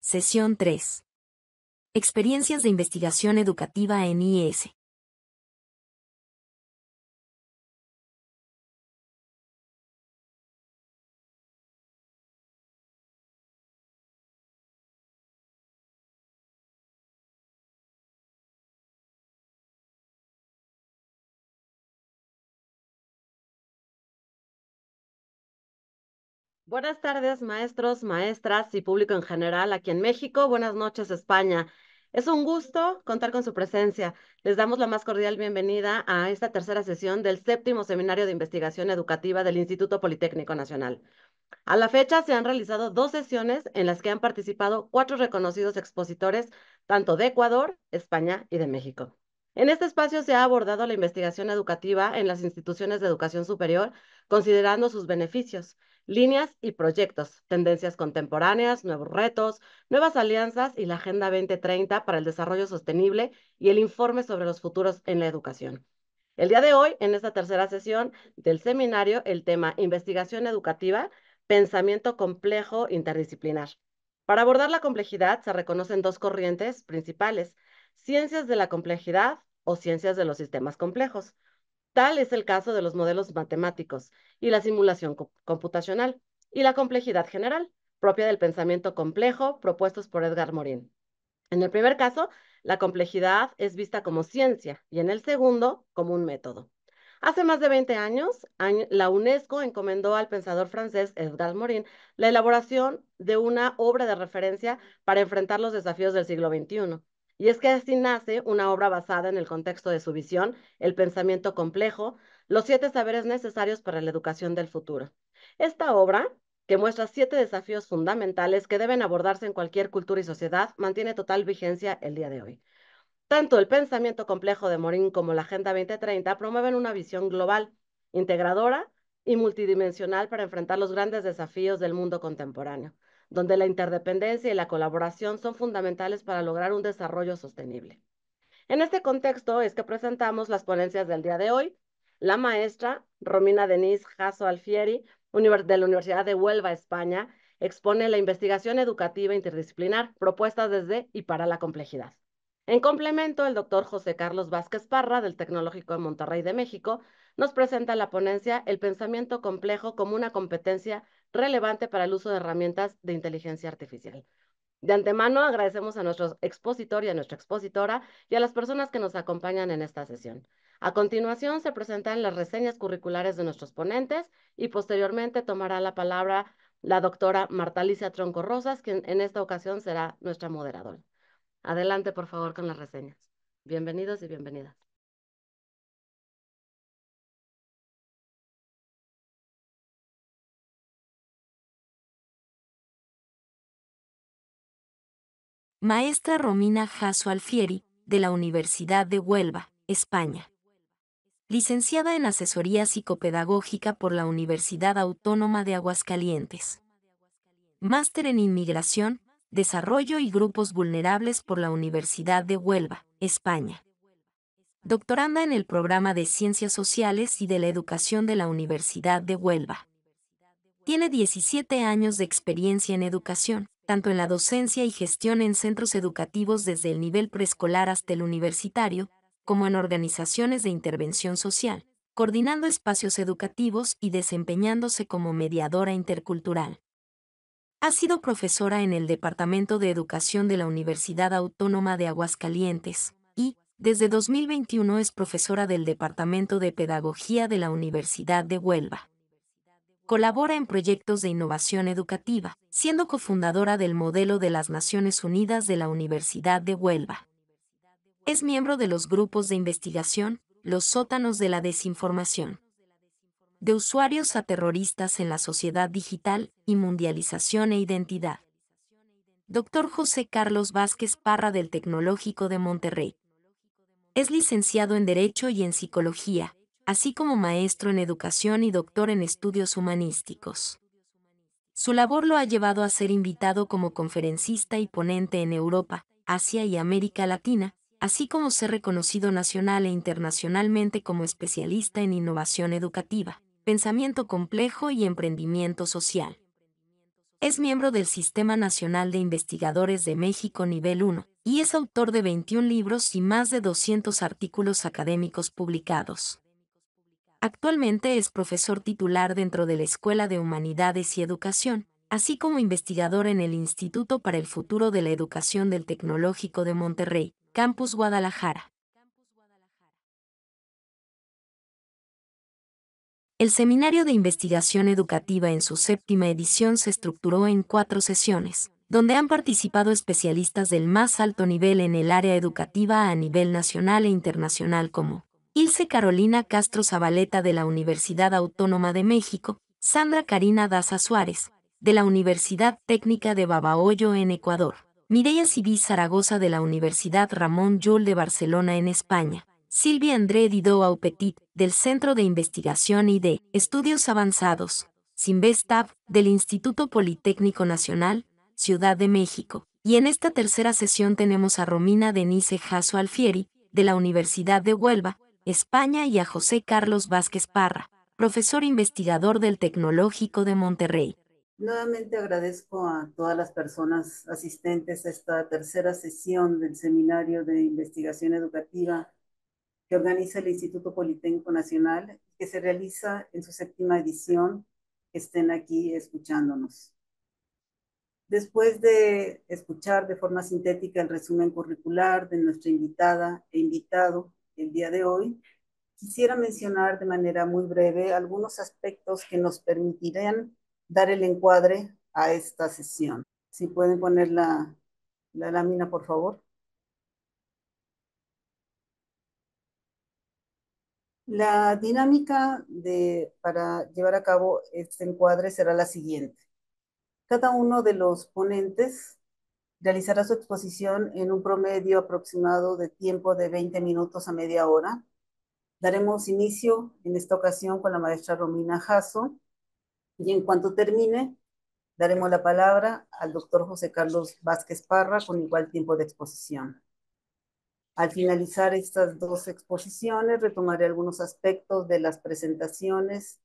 Sesión 3. Experiencias de investigación educativa en IES. Buenas tardes, maestros, maestras y público en general aquí en México. Buenas noches, España. Es un gusto contar con su presencia. Les damos la más cordial bienvenida a esta tercera sesión del séptimo Seminario de Investigación Educativa del Instituto Politécnico Nacional. A la fecha se han realizado 2 sesiones en las que han participado 4 reconocidos expositores, tanto de Ecuador, España y de México. En este espacio se ha abordado la investigación educativa en las instituciones de educación superior, considerando sus beneficios, líneas y proyectos, tendencias contemporáneas, nuevos retos, nuevas alianzas y la Agenda 2030 para el desarrollo sostenible y el informe sobre los futuros en la educación. El día de hoy, en esta tercera sesión del seminario, el tema Investigación Educativa, Pensamiento Complejo Interdisciplinar. Para abordar la complejidad se reconocen 2 corrientes principales: ciencias de la complejidad o ciencias de los sistemas complejos. Tal es el caso de los modelos matemáticos y la simulación computacional, y la complejidad general, propia del pensamiento complejo propuestos por Edgar Morin. En el primer caso, la complejidad es vista como ciencia y en el segundo como un método. Hace más de 20 años, la UNESCO encomendó al pensador francés Edgar Morin la elaboración de una obra de referencia para enfrentar los desafíos del siglo XXI. Y es que así nace una obra basada en el contexto de su visión, el pensamiento complejo, los 7 saberes necesarios para la educación del futuro. Esta obra, que muestra 7 desafíos fundamentales que deben abordarse en cualquier cultura y sociedad, mantiene total vigencia el día de hoy. Tanto el pensamiento complejo de Morin como la Agenda 2030 promueven una visión global, integradora y multidimensional para enfrentar los grandes desafíos del mundo contemporáneo, donde la interdependencia y la colaboración son fundamentales para lograr un desarrollo sostenible. En este contexto es que presentamos las ponencias del día de hoy. La maestra Romina Denise Jasso Alfieri, de la Universidad de Huelva, España, expone la investigación educativa interdisciplinar, propuestas desde y para la complejidad. En complemento, el doctor José Carlos Vázquez Parra, del Tecnológico de Monterrey de México, nos presenta la ponencia El pensamiento complejo como una competencia relevante para el uso de herramientas de inteligencia artificial. De antemano agradecemos a nuestro expositor y a nuestra expositora y a las personas que nos acompañan en esta sesión. A continuación se presentan las reseñas curriculares de nuestros ponentes y posteriormente tomará la palabra la doctora Marta Alicia Tronco Rosas, quien en esta ocasión será nuestra moderadora. Adelante, por favor, con las reseñas. Bienvenidos y bienvenidas. Maestra Romina Jasso Alfieri, de la Universidad de Huelva, España. Licenciada en Asesoría Psicopedagógica por la Universidad Autónoma de Aguascalientes. Máster en Inmigración, Desarrollo y Grupos Vulnerables por la Universidad de Huelva, España. Doctoranda en el Programa de Ciencias Sociales y de la Educación de la Universidad de Huelva. Tiene 17 años de experiencia en educación, tanto en la docencia y gestión en centros educativos desde el nivel preescolar hasta el universitario, como en organizaciones de intervención social, coordinando espacios educativos y desempeñándose como mediadora intercultural. Ha sido profesora en el Departamento de Educación de la Universidad Autónoma de Aguascalientes y, desde 2021, es profesora del Departamento de Pedagogía de la Universidad de Huelva. Colabora en proyectos de innovación educativa, siendo cofundadora del Modelo de las Naciones Unidas de la Universidad de Huelva. Es miembro de los grupos de investigación, Los Sótanos de la Desinformación, de usuarios a terroristas en la sociedad digital y mundialización e identidad. Dr. José Carlos Vázquez Parra, del Tecnológico de Monterrey. Es licenciado en Derecho y en Psicología, así como maestro en Educación y doctor en Estudios Humanísticos. Su labor lo ha llevado a ser invitado como conferencista y ponente en Europa, Asia y América Latina, así como ser reconocido nacional e internacionalmente como especialista en innovación educativa, pensamiento complejo y emprendimiento social. Es miembro del Sistema Nacional de Investigadores de México Nivel 1 y es autor de 21 libros y más de 200 artículos académicos publicados. Actualmente es profesor titular dentro de la Escuela de Humanidades y Educación, así como investigador en el Instituto para el Futuro de la Educación del Tecnológico de Monterrey, Campus Guadalajara. El Seminario de Investigación Educativa en su séptima edición se estructuró en 4 sesiones, donde han participado especialistas del más alto nivel en el área educativa a nivel nacional e internacional como Ilse Carolina Castro Zabaleta de la Universidad Autónoma de México, Sandra Karina Daza Suárez, de la Universidad Técnica de Babahoyo en Ecuador, Mireia Cibí Zaragoza de la Universidad Ramón Llull de Barcelona en España, Silvia André Didot Aupetit, del Centro de Investigación y de Estudios Avanzados, Sinvestab, del Instituto Politécnico Nacional, Ciudad de México. Y en esta tercera sesión tenemos a Romina Denise Jasso Alfieri, de la Universidad de Huelva, España, y a José Carlos Vázquez Parra, profesor investigador del Tecnológico de Monterrey. Nuevamente agradezco a todas las personas asistentes a esta tercera sesión del Seminario de Investigación Educativa que organiza el Instituto Politécnico Nacional, que se realiza en su séptima edición, que estén aquí escuchándonos. Después de escuchar de forma sintética el resumen curricular de nuestra invitada e invitado el día de hoy, quisiera mencionar de manera muy breve algunos aspectos que nos permitirán dar el encuadre a esta sesión. Si pueden poner la lámina, por favor. La dinámica para llevar a cabo este encuadre será la siguiente. Cada uno de los ponentes realizará su exposición en un promedio aproximado de tiempo de 20 minutos a media hora. Daremos inicio en esta ocasión con la maestra Romina Jasso y en cuanto termine, daremos la palabra al doctor José Carlos Vázquez Parra con igual tiempo de exposición. Al finalizar estas dos exposiciones, retomaré algunos aspectos de las presentaciones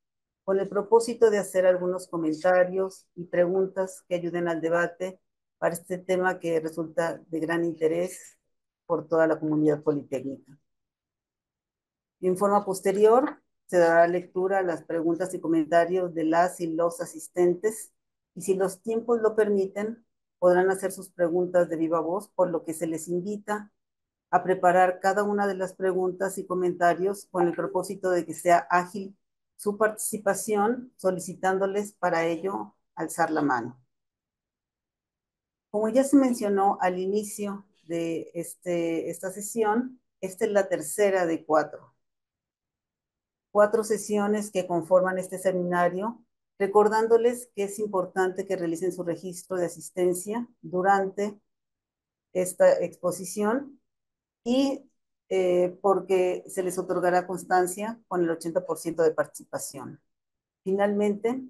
con el propósito de hacer algunos comentarios y preguntas que ayuden al debate para este tema que resulta de gran interés por toda la comunidad politécnica. En forma posterior, se dará lectura a las preguntas y comentarios de las y los asistentes, y si los tiempos lo permiten, podrán hacer sus preguntas de viva voz, por lo que se les invita a preparar cada una de las preguntas y comentarios con el propósito de que sea ágil su participación, solicitándoles para ello alzar la mano. Como ya se mencionó al inicio de esta sesión, esta es la tercera de cuatro sesiones que conforman este seminario, recordándoles que es importante que realicen su registro de asistencia durante esta exposición y porque se les otorgará constancia con el 80% de participación. Finalmente,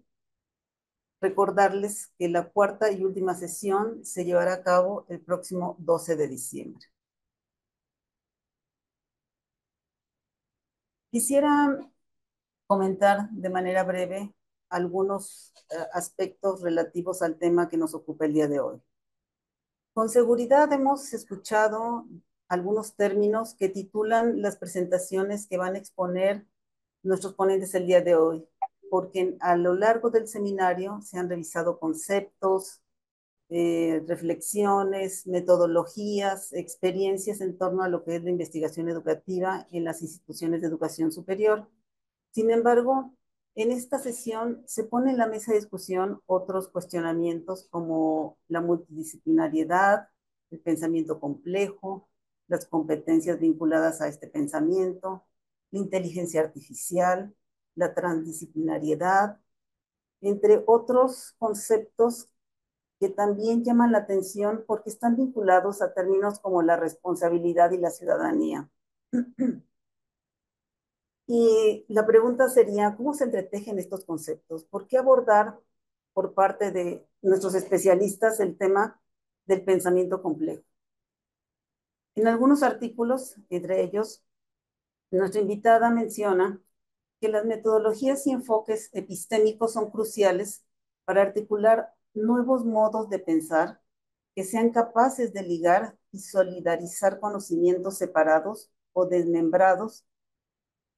recordarles que la cuarta y última sesión se llevará a cabo el próximo 12 de diciembre. Quisiera comentar de manera breve algunos aspectos relativos al tema que nos ocupa el día de hoy. Con seguridad hemos escuchado algunos términos que titulan las presentaciones que van a exponer nuestros ponentes el día de hoy, porque a lo largo del seminario se han revisado conceptos, reflexiones, metodologías, experiencias en torno a lo que es la investigación educativa en las instituciones de educación superior. Sin embargo, en esta sesión se pone en la mesa de discusión otros cuestionamientos como la multidisciplinariedad, el pensamiento complejo, las competencias vinculadas a este pensamiento, la inteligencia artificial, la transdisciplinariedad, entre otros conceptos que también llaman la atención porque están vinculados a términos como la responsabilidad y la ciudadanía. Y la pregunta sería, ¿cómo se entretejen estos conceptos? ¿Por qué abordar por parte de nuestros especialistas el tema del pensamiento complejo? En algunos artículos, entre ellos, nuestra invitada menciona que las metodologías y enfoques epistémicos son cruciales para articular nuevos modos de pensar que sean capaces de ligar y solidarizar conocimientos separados o desmembrados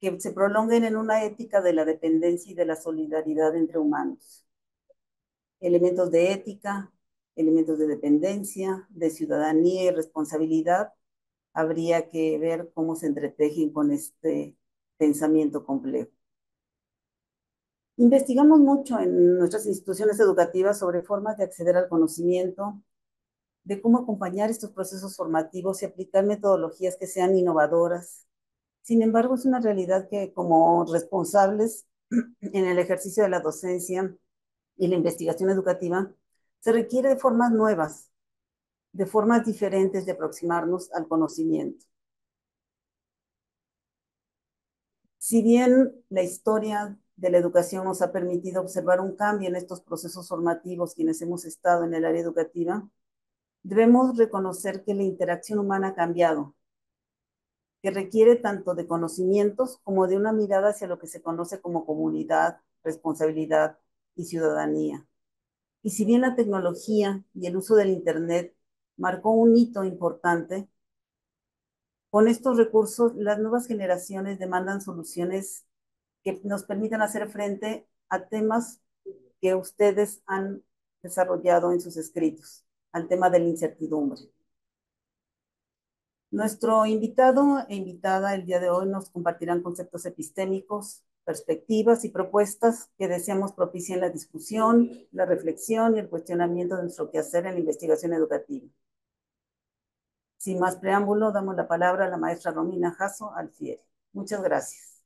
que se prolonguen en una ética de la dependencia y de la solidaridad entre humanos. Elementos de ética, elementos de dependencia, de ciudadanía y responsabilidad, habría que ver cómo se entretejen con este pensamiento complejo. Investigamos mucho en nuestras instituciones educativas sobre formas de acceder al conocimiento, de cómo acompañar estos procesos formativos y aplicar metodologías que sean innovadoras. Sin embargo, es una realidad que como responsables en el ejercicio de la docencia y la investigación educativa, se requiere de formas nuevas, de formas diferentes de aproximarnos al conocimiento. Si bien la historia de la educación nos ha permitido observar un cambio en estos procesos formativos quienes hemos estado en el área educativa, debemos reconocer que la interacción humana ha cambiado, que requiere tanto de conocimientos como de una mirada hacia lo que se conoce como comunidad, responsabilidad y ciudadanía. Y si bien la tecnología y el uso del Internet marcó un hito importante, con estos recursos las nuevas generaciones demandan soluciones que nos permitan hacer frente a temas que ustedes han desarrollado en sus escritos, al tema de la incertidumbre. Nuestro invitado e invitada el día de hoy nos compartirán conceptos epistémicos, perspectivas y propuestas que deseamos propicien la discusión, la reflexión y el cuestionamiento de nuestro quehacer en la investigación educativa. Sin más preámbulo, damos la palabra a la maestra Romina Jasso Alfieri. Muchas gracias.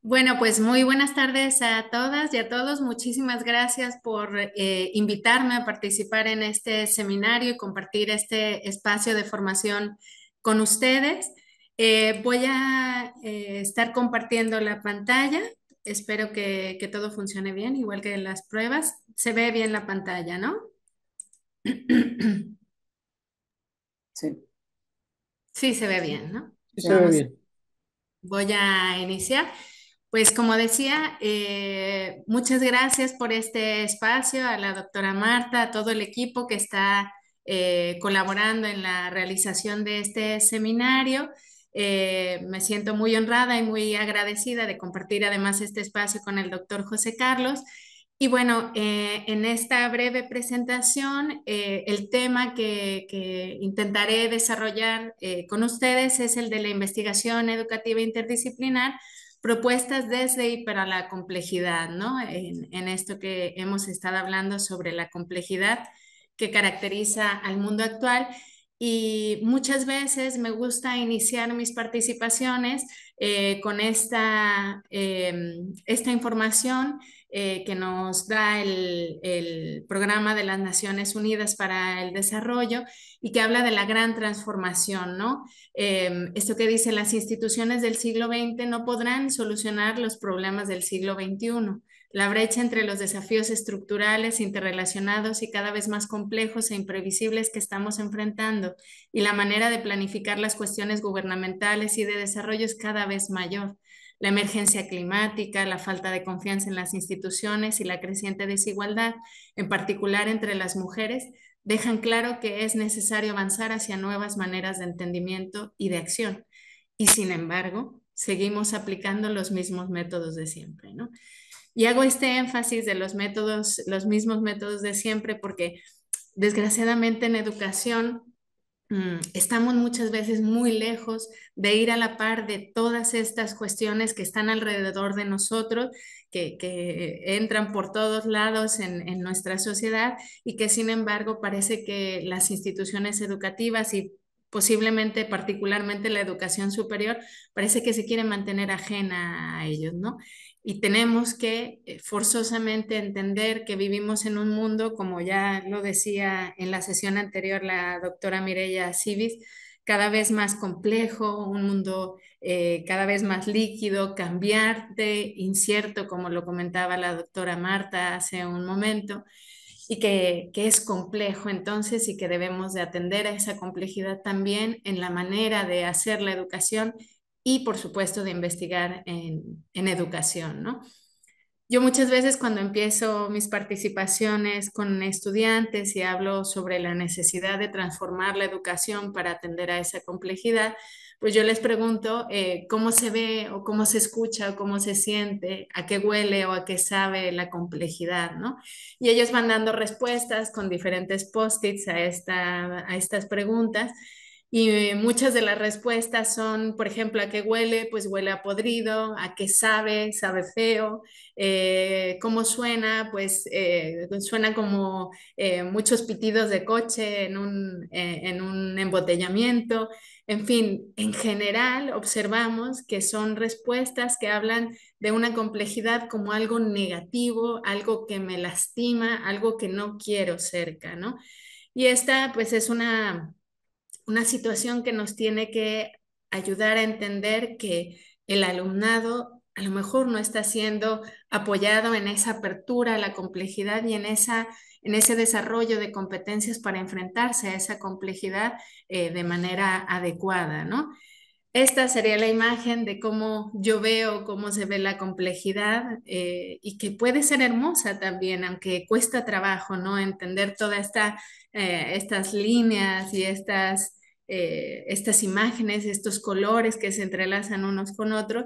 Bueno, pues muy buenas tardes a todas y a todos. Muchísimas gracias por invitarme a participar en este seminario y compartir este espacio de formación con ustedes. Voy a estar compartiendo la pantalla. Espero que todo funcione bien, igual que en las pruebas. Se ve bien la pantalla, ¿no? Sí. Sí, se ve bien, ¿no? Sí, se ve bien. Voy a iniciar. Pues como decía, muchas gracias por este espacio, a la doctora Marta, a todo el equipo que está colaborando en la realización de este seminario. Me siento muy honrada y muy agradecida de compartir además este espacio con el doctor José Carlos. Y bueno, en esta breve presentación, el tema que intentaré desarrollar con ustedes es el de la investigación educativa interdisciplinar, propuestas desde y para la complejidad, ¿no? En esto que hemos estado hablando sobre la complejidad que caracteriza al mundo actual. Y muchas veces me gusta iniciar mis participaciones con esta información que nos da el Programa de las Naciones Unidas para el Desarrollo y que habla de la gran transformación, ¿no? Esto que dice, las instituciones del siglo XX no podrán solucionar los problemas del siglo XXI. La brecha entre los desafíos estructurales, interrelacionados y cada vez más complejos e imprevisibles que estamos enfrentando y la manera de planificar las cuestiones gubernamentales y de desarrollo es cada vez mayor. La emergencia climática, la falta de confianza en las instituciones y la creciente desigualdad, en particular entre las mujeres, dejan claro que es necesario avanzar hacia nuevas maneras de entendimiento y de acción. Y sin embargo, seguimos aplicando los mismos métodos de siempre, ¿no? Y hago este énfasis de los mismos métodos de siempre, porque desgraciadamente en educación estamos muchas veces muy lejos de ir a la par de todas estas cuestiones que están alrededor de nosotros, que entran por todos lados en nuestra sociedad y que sin embargo parece que las instituciones educativas y posiblemente particularmente la educación superior parece que se quiere mantener ajena a ellos, ¿no? Y tenemos que forzosamente entender que vivimos en un mundo, como ya lo decía en la sesión anterior la doctora Mireya Cibis, cada vez más complejo, un mundo cada vez más líquido, cambiante, incierto, como lo comentaba la doctora Marta hace un momento, y que es complejo entonces y que debemos de atender a esa complejidad también en la manera de hacer la educación y por supuesto de investigar en educación, ¿no? Yo muchas veces cuando empiezo mis participaciones con estudiantes y hablo sobre la necesidad de transformar la educación para atender a esa complejidad, pues yo les pregunto cómo se ve o cómo se escucha o cómo se siente, a qué huele o a qué sabe la complejidad, ¿no? Y ellos van dando respuestas con diferentes post-its a estas preguntas. Y muchas de las respuestas son, por ejemplo, ¿a qué huele? Pues huele a podrido, ¿a qué sabe? Sabe feo. ¿Cómo suena? Pues suena como muchos pitidos de coche en un embotellamiento. En fin, en general observamos que son respuestas que hablan de una complejidad como algo negativo, algo que me lastima, algo que no quiero cerca, ¿no? Y esta pues es una situación que nos tiene que ayudar a entender que el alumnado a lo mejor no está siendo apoyado en esa apertura a la complejidad y en ese desarrollo de competencias para enfrentarse a esa complejidad de manera adecuada, ¿no? Esta sería la imagen de cómo yo veo, cómo se ve la complejidad y que puede ser hermosa también, aunque cuesta trabajo, ¿no? Entender todas estas líneas y estas imágenes, estos colores que se entrelazan unos con otros.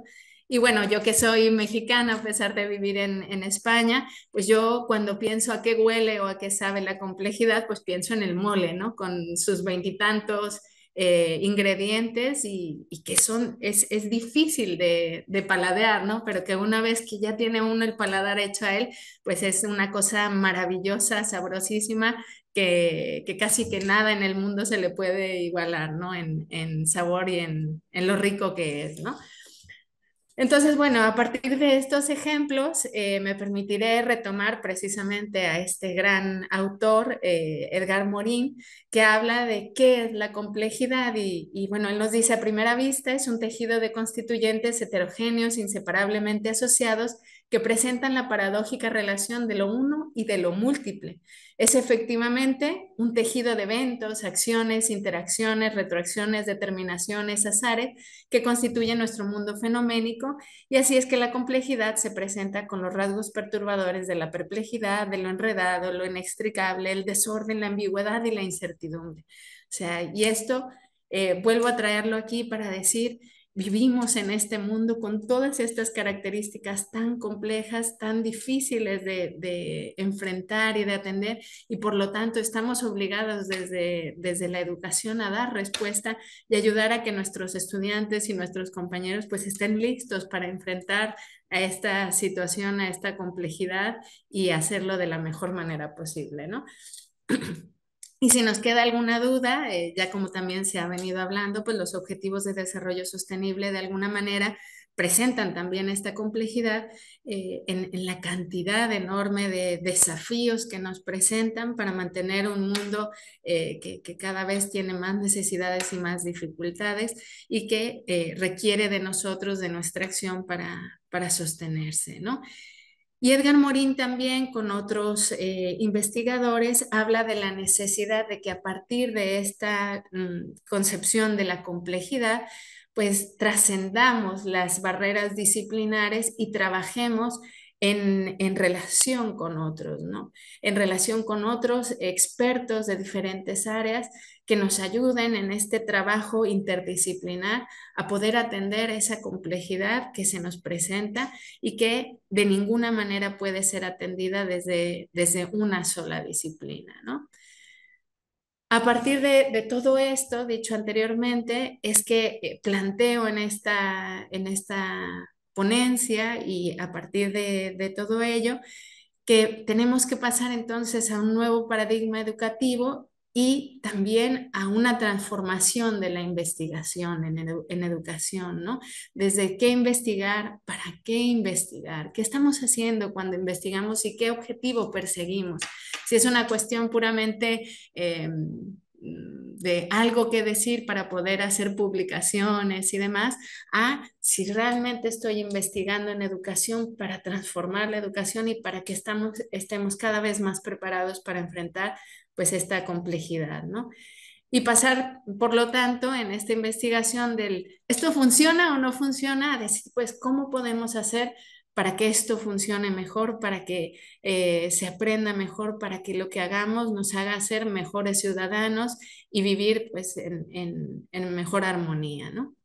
Y bueno, yo que soy mexicana, a pesar de vivir en España, pues yo cuando pienso a qué huele o a qué sabe la complejidad, pues pienso en el mole, ¿no? Con sus veintitantos ingredientes y que es difícil de paladear, ¿no? Pero que una vez que ya tiene uno el paladar hecho a él, pues es una cosa maravillosa, sabrosísima, que casi que nada en el mundo se le puede igualar, ¿no? En sabor y en lo rico que es, ¿no? Entonces, bueno, a partir de estos ejemplos, me permitiré retomar precisamente a este gran autor, Edgar Morin, que habla de qué es la complejidad bueno, él nos dice a primera vista es un tejido de constituyentes heterogéneos inseparablemente asociados que presentan la paradójica relación de lo uno y de lo múltiple. Es efectivamente un tejido de eventos, acciones, interacciones, retroacciones, determinaciones, azares que constituyen nuestro mundo fenoménico, y así es que la complejidad se presenta con los rasgos perturbadores de la perplejidad, de lo enredado, lo inextricable, el desorden, la ambigüedad y la incertidumbre. O sea, y esto vuelvo a traerlo aquí para decir, vivimos en este mundo con todas estas características tan complejas, tan difíciles de enfrentar y de atender, y por lo tanto estamos obligados desde la educación a dar respuesta y ayudar a que nuestros estudiantes y nuestros compañeros pues estén listos para enfrentar a esta situación, a esta complejidad y hacerlo de la mejor manera posible, ¿no? Y si nos queda alguna duda, ya como también se ha venido hablando, pues los objetivos de desarrollo sostenible de alguna manera presentan también esta complejidad en la cantidad enorme de desafíos que nos presentan para mantener un mundo que cada vez tiene más necesidades y más dificultades y que requiere de nosotros, de nuestra acción para sostenerse, ¿no? Y Edgar Morin también con otros investigadores habla de la necesidad de que a partir de esta concepción de la complejidad, pues trascendamos las barreras disciplinares y trabajemos en relación con otros, ¿no? En relación con otros expertos de diferentes áreas que nos ayuden en este trabajo interdisciplinar a poder atender esa complejidad que se nos presenta y que de ninguna manera puede ser atendida desde una sola disciplina, ¿no? A partir de todo esto, dicho anteriormente, es que planteo en esta ponencia y a partir de todo ello, que tenemos que pasar entonces a un nuevo paradigma educativo y también a una transformación de la investigación en educación, ¿no? Desde qué investigar, para qué estamos haciendo cuando investigamos y qué objetivo perseguimos. Si es una cuestión puramente de algo que decir para poder hacer publicaciones y demás, a si realmente estoy investigando en educación para transformar la educación y para que estemos cada vez más preparados para enfrentar pues esta complejidad, ¿no? Y pasar, por lo tanto, en esta investigación del esto funciona o no funciona, a decir, pues, ¿cómo podemos hacer para que esto funcione mejor, para que se aprenda mejor, para que lo que hagamos nos haga ser mejores ciudadanos y vivir pues en mejor armonía, ¿no?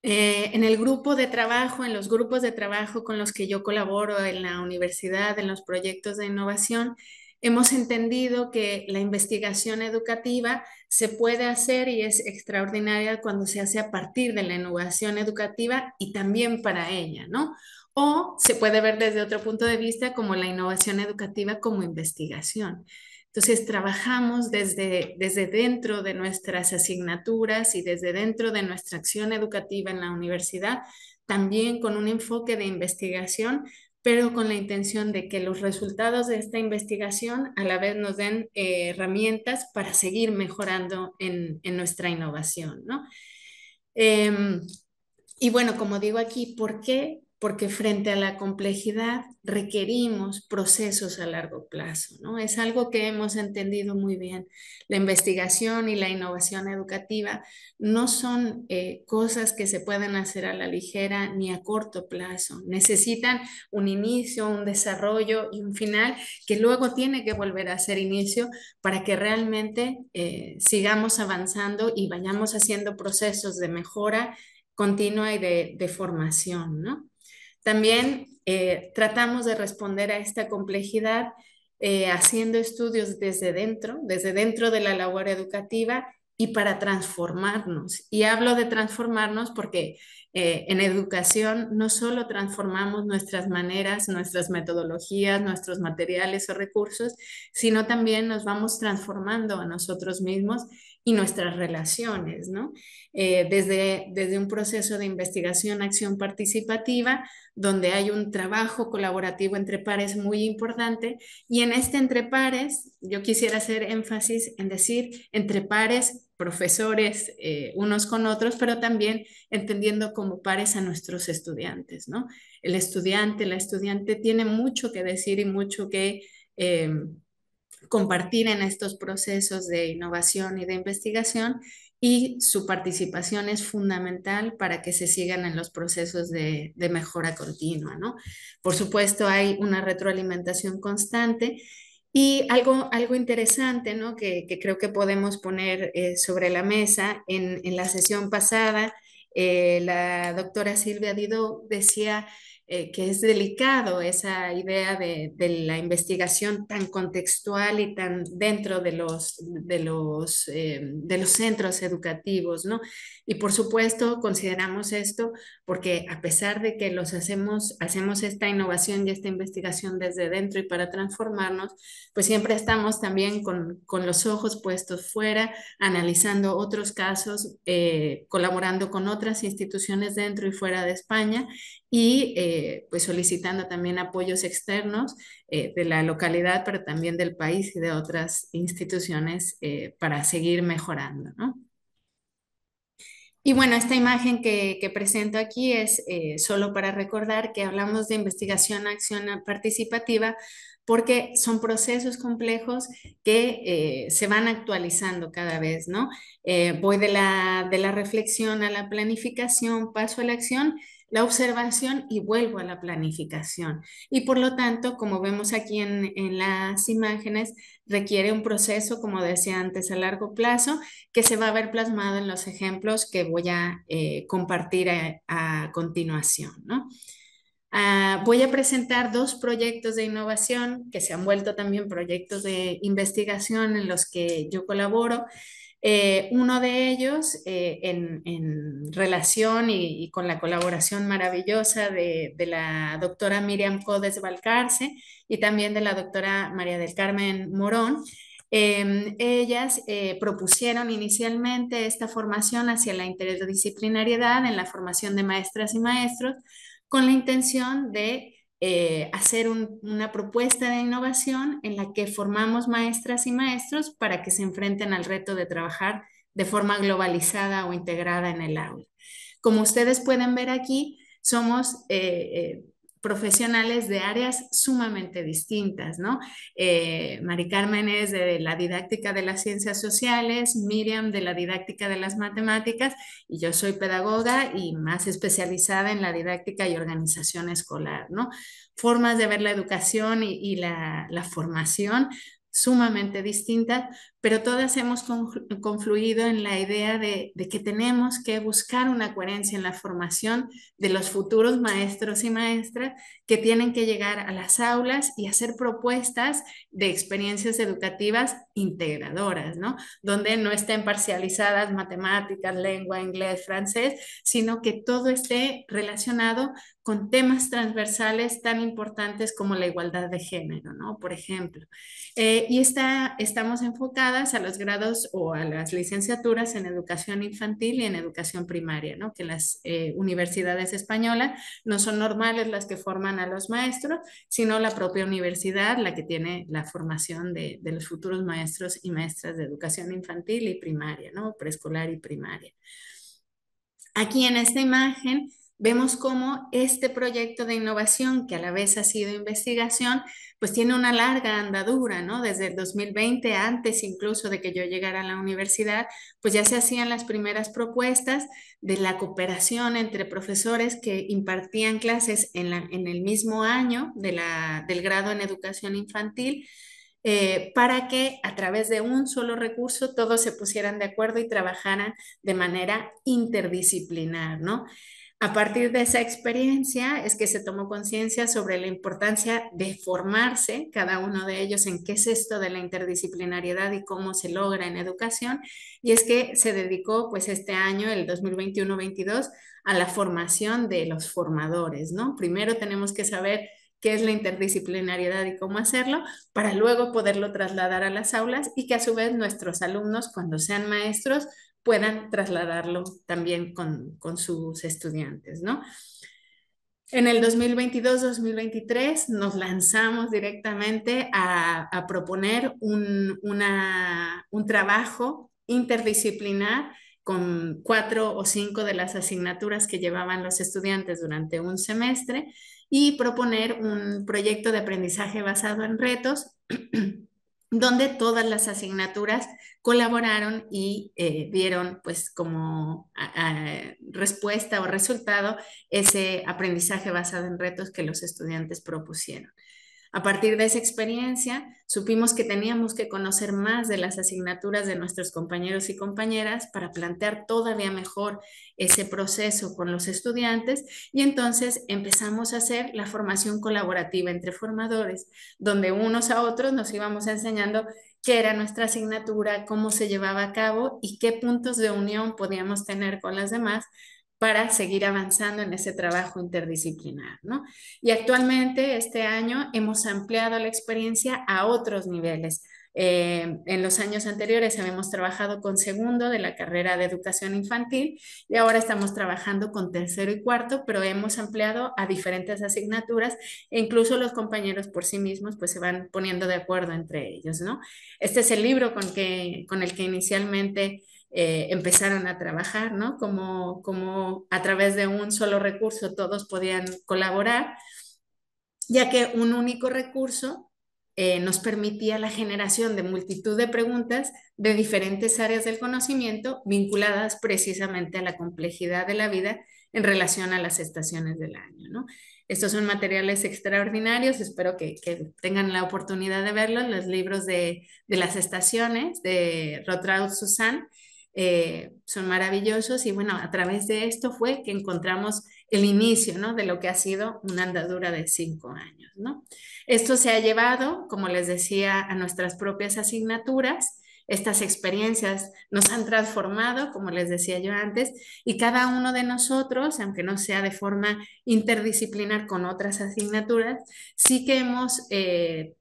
En el grupo de trabajo, en los grupos de trabajo con los que yo colaboro en la universidad, en los proyectos de innovación, hemos entendido que la investigación educativa se puede hacer y es extraordinaria cuando se hace a partir de la innovación educativa y también para ella, ¿no? O se puede ver desde otro punto de vista como la innovación educativa como investigación. Entonces, trabajamos desde dentro de nuestras asignaturas y desde dentro de nuestra acción educativa en la universidad, también con un enfoque de investigación, pero con la intención de que los resultados de esta investigación a la vez nos den herramientas para seguir mejorando en nuestra innovación, ¿no? Y bueno, como digo aquí, ¿por qué? Porque frente a la complejidad requerimos procesos a largo plazo, ¿no? Es algo que hemos entendido muy bien. La investigación y la innovación educativa no son cosas que se pueden hacer a la ligera ni a corto plazo. Necesitan un inicio, un desarrollo y un final que luego tiene que volver a ser inicio para que realmente sigamos avanzando y vayamos haciendo procesos de mejora continua y de formación, ¿no? También tratamos de responder a esta complejidad haciendo estudios desde dentro de la labor educativa y para transformarnos. Y hablo de transformarnos porque en educación no solo transformamos nuestras maneras, nuestras metodologías, nuestros materiales o recursos, sino también nos vamos transformando a nosotros mismos y nuestras relaciones, ¿no? Desde un proceso de investigación, acción participativa, donde hay un trabajo colaborativo entre pares muy importante, y en este entre pares, yo quisiera hacer énfasis en decir entre pares, profesores unos con otros, pero también entendiendo como pares a nuestros estudiantes, ¿no? El estudiante, la estudiante tiene mucho que decir y mucho que compartir en estos procesos de innovación y de investigación, y su participación es fundamental para que se sigan en los procesos de mejora continua, ¿no? Por supuesto, hay una retroalimentación constante y algo interesante, ¿no? que creo que podemos poner sobre la mesa. En la sesión pasada, la doctora Silvia Didó decía que es delicado esa idea de la investigación tan contextual y tan dentro de los centros educativos, ¿no? Y por supuesto consideramos esto porque a pesar de que hacemos esta innovación y esta investigación desde dentro y para transformarnos, pues siempre estamos también con los ojos puestos fuera, analizando otros casos, colaborando con otras instituciones dentro y fuera de España, y pues solicitando también apoyos externos de la localidad, pero también del país y de otras instituciones para seguir mejorando, ¿no? Y bueno, esta imagen que presento aquí es solo para recordar que hablamos de investigación, acción participativa, porque son procesos complejos que se van actualizando cada vez, ¿no? Voy de la reflexión a la planificación, paso a la acción, la observación y vuelvo a la planificación. Y por lo tanto, como vemos aquí en las imágenes, requiere un proceso, como decía antes, a largo plazo, que se va a ver plasmado en los ejemplos que voy a compartir a continuación, ¿no? Voy a presentar dos proyectos de innovación que se han vuelto también proyectos de investigación en los que yo colaboro. Uno de ellos en relación y con la colaboración maravillosa de la doctora Miriam Codes Valcarce y también de la doctora María del Carmen Morón. Ellas propusieron inicialmente esta formación hacia la interdisciplinariedad en la formación de maestras y maestros, con la intención de hacer una propuesta de innovación en la que formamos maestras y maestros para que se enfrenten al reto de trabajar de forma globalizada o integrada en el aula. Como ustedes pueden ver aquí, somos profesionales de áreas sumamente distintas, ¿no? Mari Carmen es de la didáctica de las ciencias sociales, Miriam de la didáctica de las matemáticas, y yo soy pedagoga y más especializada en la didáctica y organización escolar, ¿no? Formas de ver la educación y la formación sumamente distintas, pero todas hemos confluido en la idea de que tenemos que buscar una coherencia en la formación de los futuros maestros y maestras que tienen que llegar a las aulas y hacer propuestas de experiencias educativas integradoras, ¿no? Donde no estén parcializadas matemáticas, lengua, inglés, francés, sino que todo esté relacionado con temas transversales tan importantes como la igualdad de género, ¿no? Por ejemplo. Y estamos enfocadas a los grados o a las licenciaturas en educación infantil y en educación primaria, ¿no? Que las universidades españolas no son normales las que forman a los maestros, sino la propia universidad la que tiene la formación de los futuros maestros y maestras de educación infantil y primaria, ¿no? Preescolar y primaria. Aquí en esta imagen vemos cómo este proyecto de innovación, que a la vez ha sido investigación, pues tiene una larga andadura, ¿no? Desde el 2020, antes incluso de que yo llegara a la universidad, pues ya se hacían las primeras propuestas de la cooperación entre profesores que impartían clases en el mismo año del grado en educación infantil, para que a través de un solo recurso todos se pusieran de acuerdo y trabajaran de manera interdisciplinar, ¿no? A partir de esa experiencia es que se tomó conciencia sobre la importancia de formarse, cada uno de ellos, en qué es esto de la interdisciplinariedad y cómo se logra en educación. Y es que se dedicó, pues, este año, el 2021-22, a la formación de los formadores, ¿no? Primero tenemos que saber qué es la interdisciplinariedad y cómo hacerlo, para luego poderlo trasladar a las aulas y que a su vez nuestros alumnos, cuando sean maestros, puedan trasladarlo también con sus estudiantes, ¿no? En el 2022-2023 nos lanzamos directamente a proponer un trabajo interdisciplinar con 4 o 5 de las asignaturas que llevaban los estudiantes durante un semestre y proponer un proyecto de aprendizaje basado en retos donde todas las asignaturas colaboraron y dieron pues como respuesta o resultado ese aprendizaje basado en retos que los estudiantes propusieron. A partir de esa experiencia, supimos que teníamos que conocer más de las asignaturas de nuestros compañeros y compañeras para plantear todavía mejor ese proceso con los estudiantes y entonces empezamos a hacer la formación colaborativa entre formadores, donde unos a otros nos íbamos enseñando qué era nuestra asignatura, cómo se llevaba a cabo y qué puntos de unión podíamos tener con las demás para seguir avanzando en ese trabajo interdisciplinar, ¿no? Y actualmente, este año, hemos ampliado la experiencia a otros niveles. En los años anteriores habíamos trabajado con segundo de la carrera de educación infantil y ahora estamos trabajando con tercero y cuarto, pero hemos ampliado a diferentes asignaturas e incluso los compañeros por sí mismos pues se van poniendo de acuerdo entre ellos, ¿no? Este es el libro con el que inicialmente empezaron a trabajar, ¿no? Como a través de un solo recurso todos podían colaborar, ya que un único recurso nos permitía la generación de multitud de preguntas de diferentes áreas del conocimiento vinculadas precisamente a la complejidad de la vida en relación a las estaciones del año, ¿no? Estos son materiales extraordinarios, espero que tengan la oportunidad de verlos, los libros de las estaciones de Rotraud Susan. Son maravillosos y bueno, a través de esto fue que encontramos el inicio, ¿no? De lo que ha sido una andadura de 5 años, ¿no? Esto se ha llevado, como les decía, a nuestras propias asignaturas. Estas experiencias nos han transformado, como les decía yo antes, y cada uno de nosotros, aunque no sea de forma interdisciplinar con otras asignaturas, sí que hemos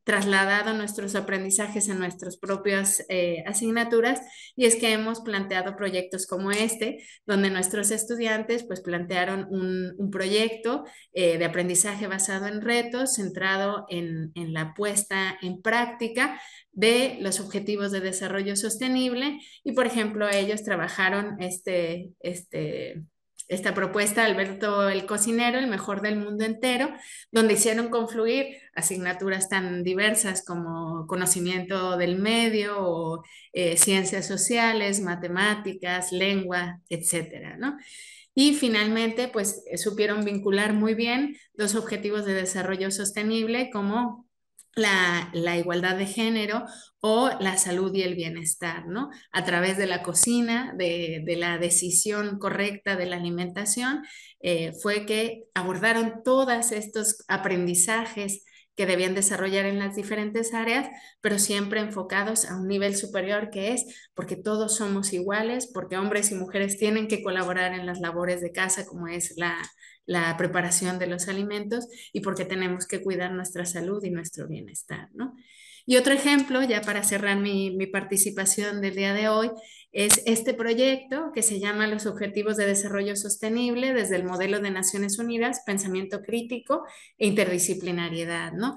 trasladado nuestros aprendizajes a nuestras propias asignaturas, y es que hemos planteado proyectos como este, donde nuestros estudiantes pues plantearon un proyecto de aprendizaje basado en retos, centrado en la puesta en práctica de los objetivos de desarrollo sostenible y, por ejemplo, ellos trabajaron esta propuesta Alberto el Cocinero, el mejor del mundo entero, donde hicieron confluir asignaturas tan diversas como conocimiento del medio o ciencias sociales, matemáticas, lengua, etcétera, ¿no? Y finalmente, pues supieron vincular muy bien los objetivos de desarrollo sostenible como la igualdad de género o la salud y el bienestar, ¿no? A través de la cocina, de la decisión correcta de la alimentación, fue que abordaron todos estos aprendizajes que debían desarrollar en las diferentes áreas, pero siempre enfocados a un nivel superior que es porque todos somos iguales, porque hombres y mujeres tienen que colaborar en las labores de casa, como es la preparación de los alimentos, y porque tenemos que cuidar nuestra salud y nuestro bienestar, ¿no? Y otro ejemplo, ya para cerrar mi participación del día de hoy, es este proyecto que se llama Los Objetivos de Desarrollo Sostenible desde el modelo de Naciones Unidas, pensamiento crítico e interdisciplinariedad, ¿no?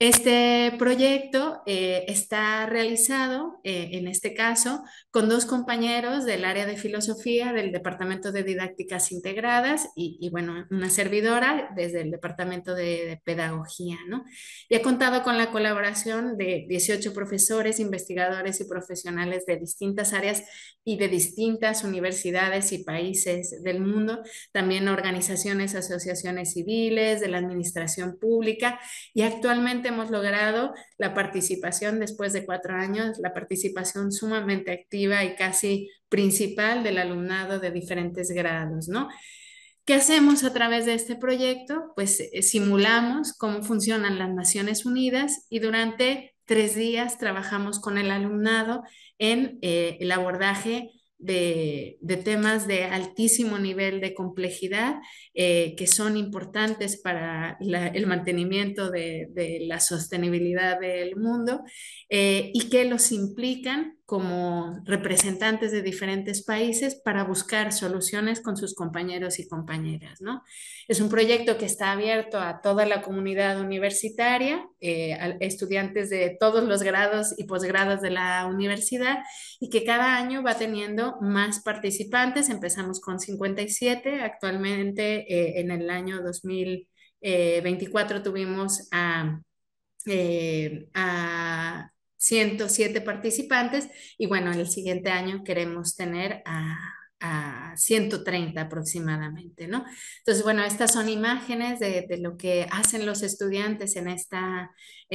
Este proyecto está realizado, en este caso, con dos compañeros del área de filosofía del Departamento de Didácticas Integradas bueno, una servidora desde el Departamento de Pedagogía, ¿no? Y ha contado con la colaboración de 18 profesores, investigadores y profesionales de distintas áreas y de distintas universidades y países del mundo, también organizaciones, asociaciones civiles, de la administración pública, y actualmente hemos logrado la participación, después de 4 años, la participación sumamente activa y casi principal del alumnado de diferentes grados, ¿no? ¿Qué hacemos a través de este proyecto? Pues simulamos cómo funcionan las Naciones Unidas y durante 3 días trabajamos con el alumnado en el abordaje de temas de altísimo nivel de complejidad, que son importantes para el mantenimiento de la sostenibilidad del mundo, y que los implican como representantes de diferentes países para buscar soluciones con sus compañeros y compañeras, ¿no? Es un proyecto que está abierto a toda la comunidad universitaria, a estudiantes de todos los grados y posgrados de la universidad, y que cada año va teniendo más participantes. Empezamos con 57, actualmente en el año 2024 tuvimos a 107 participantes, y bueno, el siguiente año queremos tener a 130 aproximadamente, ¿no? Entonces, bueno, estas son imágenes de lo que hacen los estudiantes en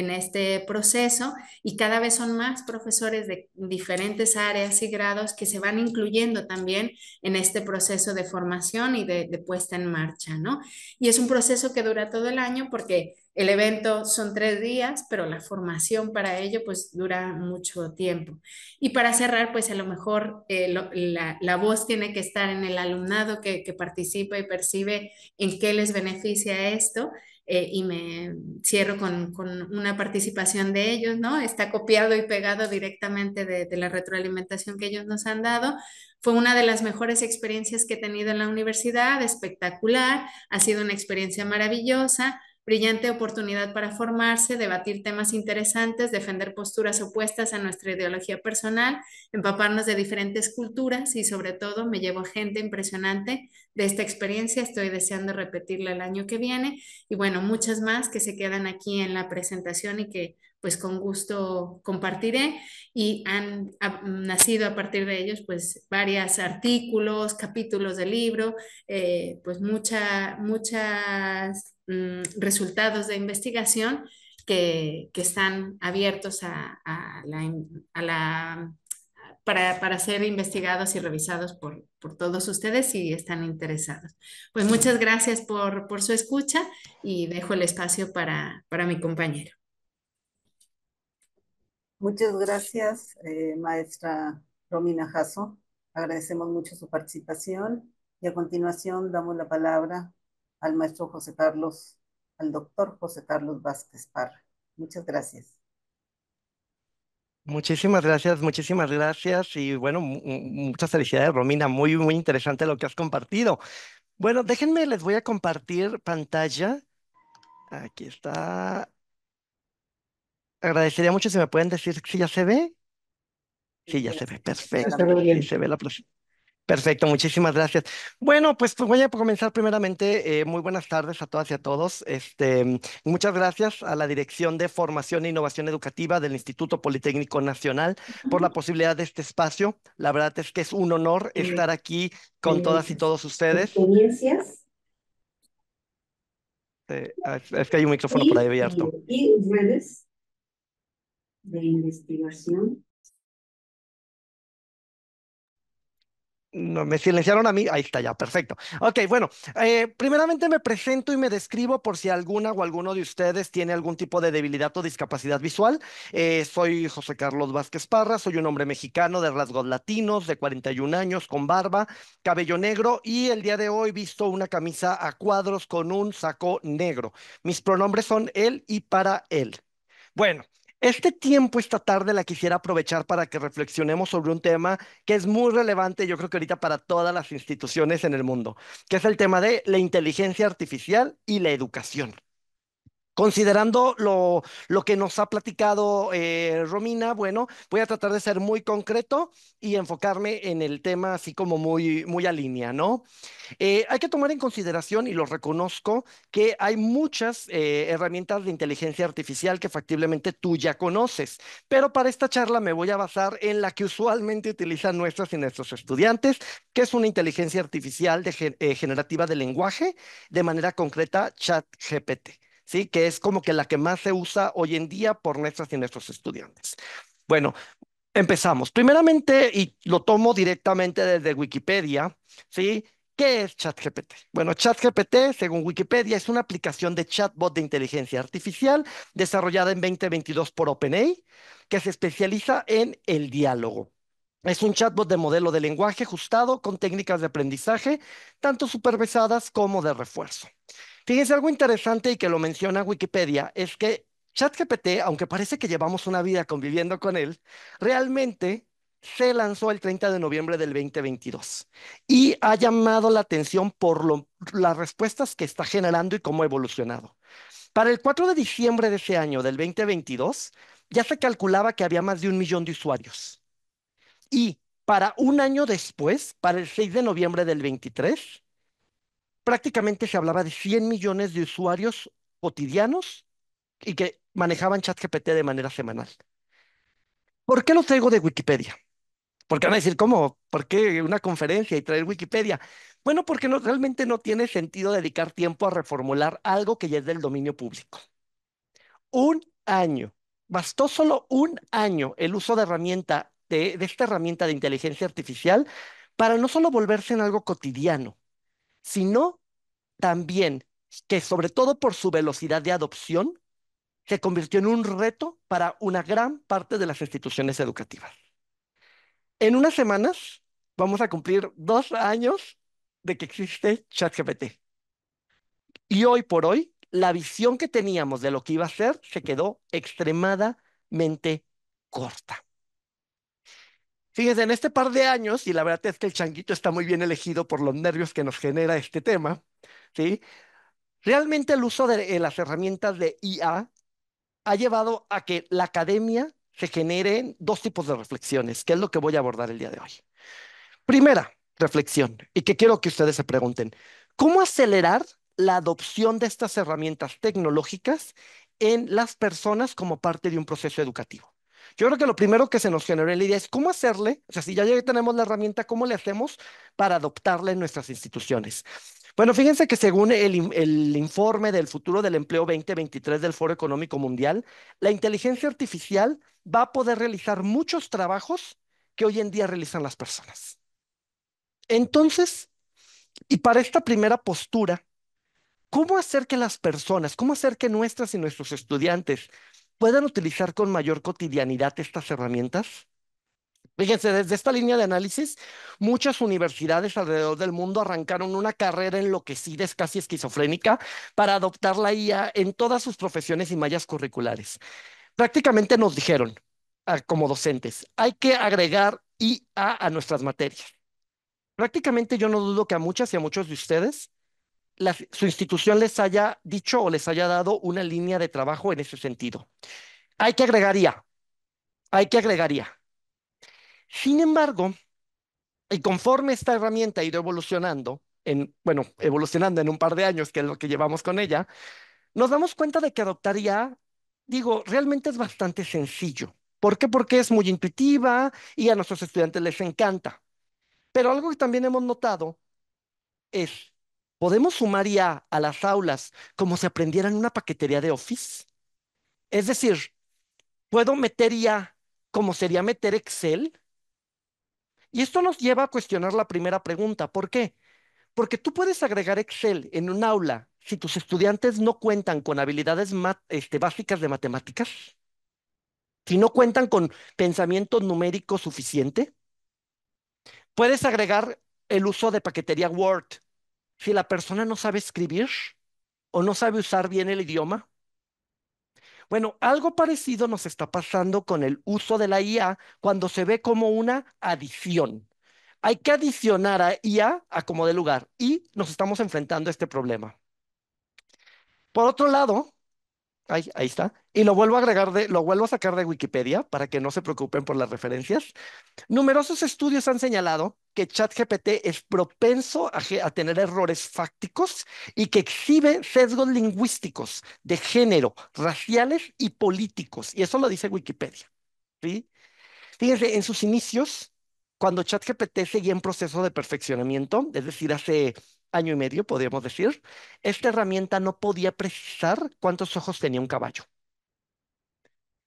este proceso, y cada vez son más profesores de diferentes áreas y grados que se van incluyendo también en este proceso de formación y de puesta en marcha, ¿no? Y es un proceso que dura todo el año porque el evento son 3 días, pero la formación para ello pues dura mucho tiempo. Y para cerrar, pues a lo mejor la voz tiene que estar en el alumnado que participa y percibe en qué les beneficia esto. Y me cierro con una participación de ellos, ¿no? Está copiado y pegado directamente de la retroalimentación que ellos nos han dado. Fue una de las mejores experiencias que he tenido en la universidad, espectacular, ha sido una experiencia maravillosa, brillante oportunidad para formarse, debatir temas interesantes, defender posturas opuestas a nuestra ideología personal, empaparnos de diferentes culturas, y sobre todo me llevo gente impresionante de esta experiencia. Estoy deseando repetirla el año que viene, y bueno, muchas más que se quedan aquí en la presentación y que pues con gusto compartiré, y han nacido a partir de ellos pues varios artículos, capítulos del libro, pues muchas resultados de investigación que están abiertos para ser investigados y revisados por todos ustedes si están interesados. Pues muchas gracias por su escucha, y dejo el espacio para mi compañero. Muchas gracias, maestra Romina Jasso. Agradecemos mucho su participación y a continuación damos la palabra al maestro José Carlos, al doctor José Carlos Vázquez Parra. Muchas gracias. Muchísimas gracias y bueno, muchas felicidades, Romina, muy, muy interesante lo que has compartido. Bueno, déjenme, les voy a compartir pantalla. Aquí está. Agradecería mucho si me pueden decir si ya se ve. Sí, ya se ve, Sí, perfecto. se ve Sí, bien. se ve la presentación. Perfecto, muchísimas gracias. Bueno, pues voy a comenzar primeramente. Muy buenas tardes a todas y a todos. Muchas gracias a la Dirección de Formación e Innovación Educativa del Instituto Politécnico Nacional por la posibilidad de este espacio. La verdad es que es un honor estar aquí con todas y todos ustedes. experiencias Es que hay un micrófono por ahí abierto. y redes de investigación. No, me silenciaron a mí. Ahí está ya, perfecto. Ok, bueno, primeramente me presento y me describo por si alguna o alguno de ustedes tiene algún tipo de debilidad o discapacidad visual. Soy José Carlos Vázquez Parra, soy un hombre mexicano de rasgos latinos, de 41 años, con barba, cabello negro y el día de hoy visto una camisa a cuadros con un saco negro. Mis pronombres son él y para él. Bueno, este tiempo, esta tarde, la quisiera aprovechar para que reflexionemos sobre un tema que es muy relevante, yo creo que ahorita para todas las instituciones en el mundo, que es el tema de la inteligencia artificial y la educación. Considerando lo que nos ha platicado Romina, bueno, voy a tratar de ser muy concreto y enfocarme en el tema así como muy a línea, ¿no? Hay que tomar en consideración, y lo reconozco, que hay muchas herramientas de inteligencia artificial que factiblemente tú ya conoces, pero para esta charla me voy a basar en la que usualmente utilizan nuestras y nuestros estudiantes, que es una inteligencia artificial generativa de lenguaje, de manera concreta, ChatGPT. ¿Sí? Que es como que la que más se usa hoy en día por nuestras y nuestros estudiantes. Bueno, empezamos. Primeramente, y lo tomo directamente desde Wikipedia, ¿sí? ¿Qué es ChatGPT? Bueno, ChatGPT, según Wikipedia, es una aplicación de chatbot de inteligencia artificial desarrollada en 2022 por OpenAI, que se especializa en el diálogo. Es un chatbot de modelo de lenguaje ajustado con técnicas de aprendizaje, tanto supervisadas como de refuerzo. Fíjense, algo interesante y que lo menciona Wikipedia es que ChatGPT, aunque parece que llevamos una vida conviviendo con él, realmente se lanzó el 30 de noviembre del 2022 y ha llamado la atención por las respuestas que está generando y cómo ha evolucionado. Para el 4 de diciembre de ese año, del 2022, ya se calculaba que había más de 1 millón de usuarios. Y para un año después, para el 6 de noviembre del 23, prácticamente se hablaba de 100 millones de usuarios cotidianos y que manejaban ChatGPT de manera semanal. ¿Por qué lo traigo de Wikipedia? Porque van a decir, ¿cómo? ¿Por qué una conferencia y traer Wikipedia? Bueno, porque realmente no tiene sentido dedicar tiempo a reformular algo que ya es del dominio público. Un año. Bastó solo un año el uso de esta herramienta de inteligencia artificial para no solo volverse en algo cotidiano, sino también que sobre todo por su velocidad de adopción, se convirtió en un reto para una gran parte de las instituciones educativas. En unas semanas vamos a cumplir 2 años de que existe ChatGPT. Y hoy por hoy, la visión que teníamos de lo que iba a ser se quedó extremadamente corta. Fíjense, en este par de años, y la verdad es que el changuito está muy bien elegido por los nervios que nos genera este tema, ¿sí? Realmente el uso de las herramientas de IA ha llevado a que la academia se generen dos tipos de reflexiones, que es lo que voy a abordar el día de hoy. Primera reflexión, y que quiero que ustedes se pregunten, ¿cómo acelerar la adopción de estas herramientas tecnológicas en las personas como parte de un proceso educativo? Yo creo que lo primero que se nos generó la idea es cómo hacerle, o sea, si ya tenemos la herramienta, ¿cómo le hacemos para adoptarla en nuestras instituciones? Bueno, fíjense que según el informe del futuro del empleo 2023 del Foro Económico Mundial, la inteligencia artificial va a poder realizar muchos trabajos que hoy en día realizan las personas. Entonces, y para esta primera postura, ¿cómo hacer que las personas, cómo hacer que nuestras y nuestros estudiantes puedan utilizar con mayor cotidianidad estas herramientas? Fíjense, desde esta línea de análisis, muchas universidades alrededor del mundo arrancaron una carrera enloquecida, es casi esquizofrénica, para adoptar la IA en todas sus profesiones y mallas curriculares. Prácticamente nos dijeron, como docentes, hay que agregar IA a nuestras materias. Prácticamente yo no dudo que a muchas y a muchos de ustedes su institución les haya dicho o les haya dado una línea de trabajo en ese sentido. Hay que agregar IA, hay que agregar IA. Sin embargo, Y conforme esta herramienta ha ido evolucionando, bueno, evolucionando en un par de años, que es lo que llevamos con ella, nos damos cuenta de que adoptar IA, digo, realmente es bastante sencillo. ¿Por qué? Porque es muy intuitiva y a nuestros estudiantes les encanta. Pero algo que también hemos notado es, ¿podemos sumar IA a las aulas como si aprendieran una paquetería de Office? Es decir, ¿puedo meter IA como sería meter Excel? Y esto nos lleva a cuestionar la primera pregunta. ¿Por qué? Porque tú puedes agregar Excel en un aula si tus estudiantes no cuentan con habilidades básicas de matemáticas, si no cuentan con pensamiento numérico suficiente. Puedes agregar el uso de paquetería Word si la persona no sabe escribir o no sabe usar bien el idioma. Bueno, algo parecido nos está pasando con el uso de la IA cuando se ve como una adición. Hay que adicionar a IA a como de lugar y nos estamos enfrentando a este problema. Por otro lado, ahí está, y lo vuelvo a sacar de Wikipedia para que no se preocupen por las referencias. Numerosos estudios han señalado que ChatGPT es propenso a tener errores fácticos y que exhibe sesgos lingüísticos de género, raciales y políticos. Y eso lo dice Wikipedia, ¿sí? Fíjense, en sus inicios, cuando ChatGPT seguía en proceso de perfeccionamiento, es decir, hace año y medio, podríamos decir, esta herramienta no podía precisar cuántos ojos tenía un caballo.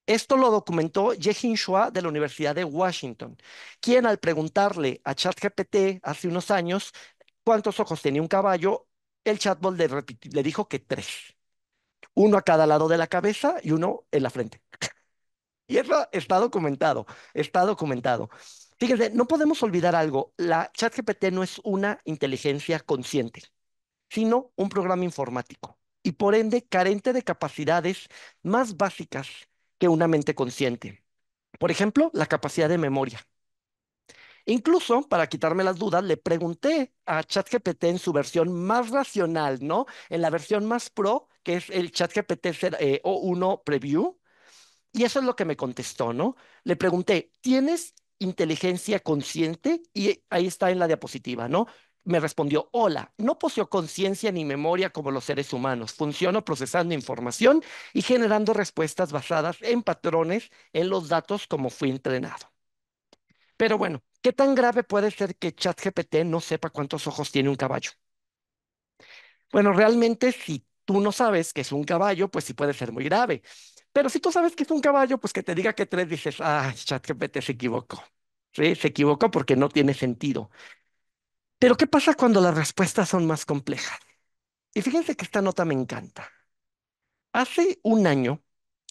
Esto lo documentó Ye-Hin Chua de la Universidad de Washington, quien al preguntarle a ChatGPT hace unos años cuántos ojos tenía un caballo, el chatbot le dijo que tres, uno a cada lado de la cabeza y uno en la frente. Y eso está documentado, está documentado. Fíjense, no podemos olvidar algo, la ChatGPT no es una inteligencia consciente, sino un programa informático y por ende carente de capacidades más básicas que una mente consciente. Por ejemplo, la capacidad de memoria. Incluso, para quitarme las dudas, le pregunté a ChatGPT en su versión más racional, ¿no? En la versión más pro, que es el ChatGPT O1 Preview, y eso es lo que me contestó, ¿no? Le pregunté, ¿tienes inteligencia consciente? Y ahí está en la diapositiva, ¿no? Me respondió, hola, no poseo conciencia ni memoria como los seres humanos. Funciono procesando información y generando respuestas basadas en patrones en los datos como fui entrenado. Pero bueno, ¿qué tan grave puede ser que ChatGPT no sepa cuántos ojos tiene un caballo? Bueno, realmente si tú no sabes que es un caballo, pues sí puede ser muy grave. Pero si tú sabes que es un caballo, pues que te diga que tres, dices, ah, ChatGPT se equivocó. Sí, se equivocó porque no tiene sentido. Pero ¿qué pasa cuando las respuestas son más complejas? Y fíjense que esta nota me encanta. Hace un año,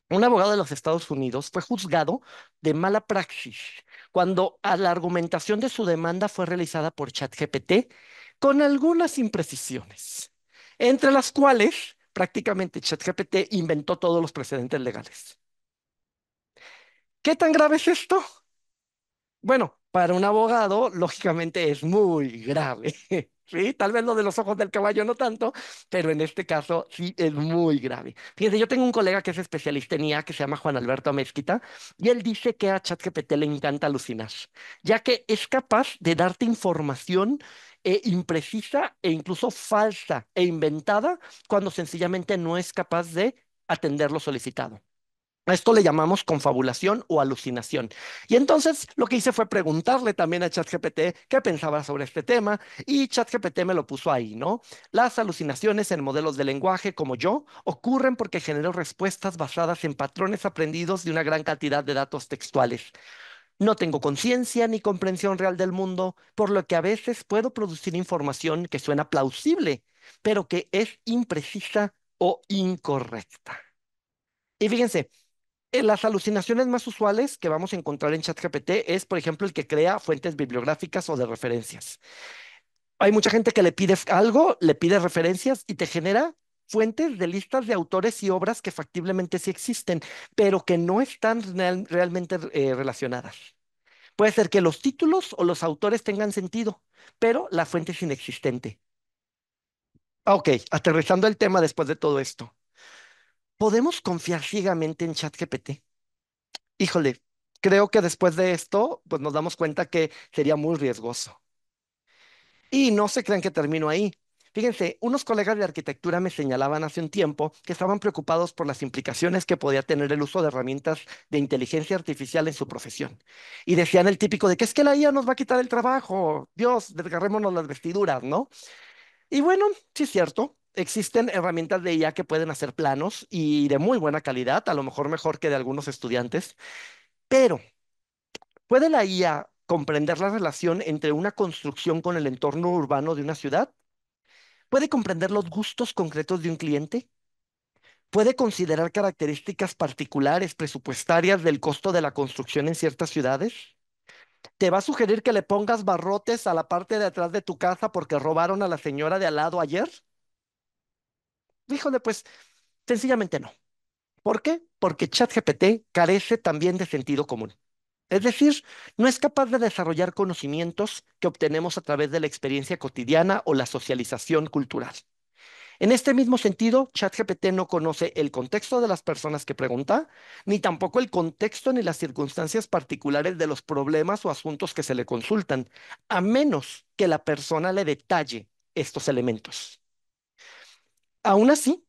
un abogado de los Estados Unidos fue juzgado de mala praxis cuando a la argumentación de su demanda fue realizada por ChatGPT con algunas imprecisiones, entre las cuales prácticamente ChatGPT inventó todos los precedentes legales. ¿Qué tan grave es esto? Bueno, para un abogado, lógicamente es muy grave. Sí, tal vez lo de los ojos del caballo no tanto, pero en este caso sí es muy grave. Fíjense, yo tengo un colega que es especialista en IA que se llama Juan Alberto Amezquita y él dice que a ChatGPT le encanta alucinar, ya que es capaz de darte información imprecisa e incluso falsa e inventada cuando sencillamente no es capaz de atender lo solicitado. A esto le llamamos confabulación o alucinación. Y entonces lo que hice fue preguntarle también a ChatGPT qué pensaba sobre este tema y ChatGPT me lo puso ahí, ¿no? Las alucinaciones en modelos de lenguaje como yo ocurren porque genero respuestas basadas en patrones aprendidos de una gran cantidad de datos textuales. No tengo conciencia ni comprensión real del mundo, por lo que a veces puedo producir información que suena plausible, pero que es imprecisa o incorrecta. Y fíjense, las alucinaciones más usuales que vamos a encontrar en ChatGPT es, por ejemplo, el que crea fuentes bibliográficas o de referencias. Hay mucha gente que le pide algo, le pide referencias y te genera fuentes de listas de autores y obras que factiblemente sí existen, pero que no están realmente relacionadas. Puede ser que los títulos o los autores tengan sentido, pero la fuente es inexistente. Ok, aterrizando el tema después de todo esto. ¿Podemos confiar ciegamente en ChatGPT? Híjole, creo que después de esto, pues nos damos cuenta que sería muy riesgoso. Y no se crean que termino ahí. Fíjense, unos colegas de arquitectura me señalaban hace un tiempo que estaban preocupados por las implicaciones que podía tener el uso de herramientas de inteligencia artificial en su profesión. Y decían el típico de que es que la IA nos va a quitar el trabajo. Dios, desgarrémonos las vestiduras, ¿no? Y bueno, sí es cierto. Existen herramientas de IA que pueden hacer planos y de muy buena calidad, a lo mejor mejor que de algunos estudiantes, pero ¿puede la IA comprender la relación entre una construcción con el entorno urbano de una ciudad? ¿Puede comprender los gustos concretos de un cliente? ¿Puede considerar características particulares presupuestarias del costo de la construcción en ciertas ciudades? ¿Te va a sugerir que le pongas barrotes a la parte de atrás de tu casa porque robaron a la señora de al lado ayer? Híjole, pues sencillamente no. ¿Por qué? Porque ChatGPT carece también de sentido común. Es decir, no es capaz de desarrollar conocimientos que obtenemos a través de la experiencia cotidiana o la socialización cultural. En este mismo sentido, ChatGPT no conoce el contexto de las personas que pregunta, ni tampoco el contexto ni las circunstancias particulares de los problemas o asuntos que se le consultan, a menos que la persona le detalle estos elementos. Aún así,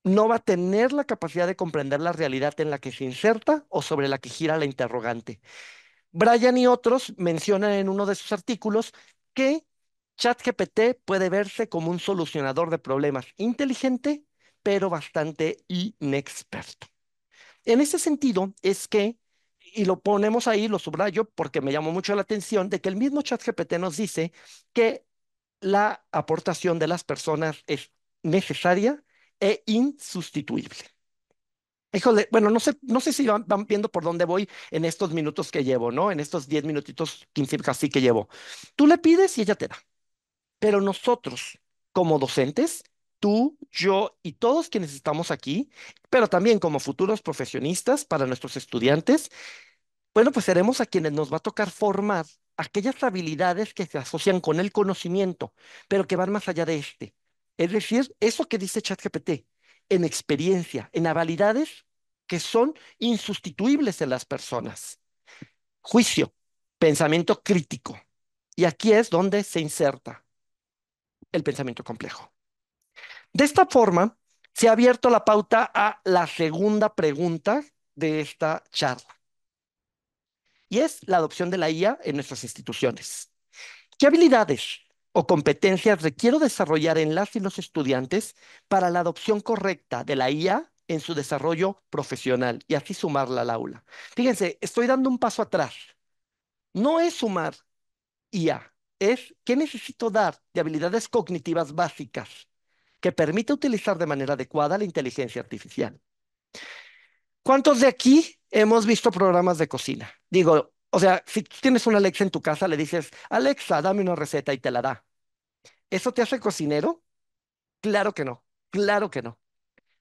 no va a tener la capacidad de comprender la realidad en la que se inserta o sobre la que gira la interrogante. Brian y otros mencionan en uno de sus artículos que ChatGPT puede verse como un solucionador de problemas inteligente, pero bastante inexperto. En ese sentido es que, y lo ponemos ahí, lo subrayo porque me llamó mucho la atención, de que el mismo ChatGPT nos dice que la aportación de las personas es necesaria e insustituible. Híjole, bueno, no sé si van viendo por dónde voy en estos minutos que llevo, ¿no? En estos 10 minutitos, 15 casi que llevo. Tú le pides y ella te da. Pero nosotros, como docentes, tú, yo y todos quienes estamos aquí, pero también como futuros profesionistas para nuestros estudiantes, bueno, pues seremos a quienes nos va a tocar formar aquellas habilidades que se asocian con el conocimiento, pero que van más allá de este. Es decir, eso que dice ChatGPT, en experiencia, en habilidades que son insustituibles en las personas. Juicio, pensamiento crítico. Y aquí es donde se inserta el pensamiento complejo. De esta forma, se ha abierto la pauta a la segunda pregunta de esta charla, y es la adopción de la IA en nuestras instituciones. ¿Qué habilidades o competencias requiero desarrollar en las y los estudiantes para la adopción correcta de la IA en su desarrollo profesional y así sumarla al aula? Fíjense, estoy dando un paso atrás. No es sumar IA, es qué necesito dar de habilidades cognitivas básicas que permita utilizar de manera adecuada la inteligencia artificial. ¿Cuántos de aquí hemos visto programas de cocina? Digo, o sea, si tú tienes una Alexa en tu casa, le dices, Alexa, dame una receta y te la da. ¿Eso te hace cocinero? Claro que no, claro que no.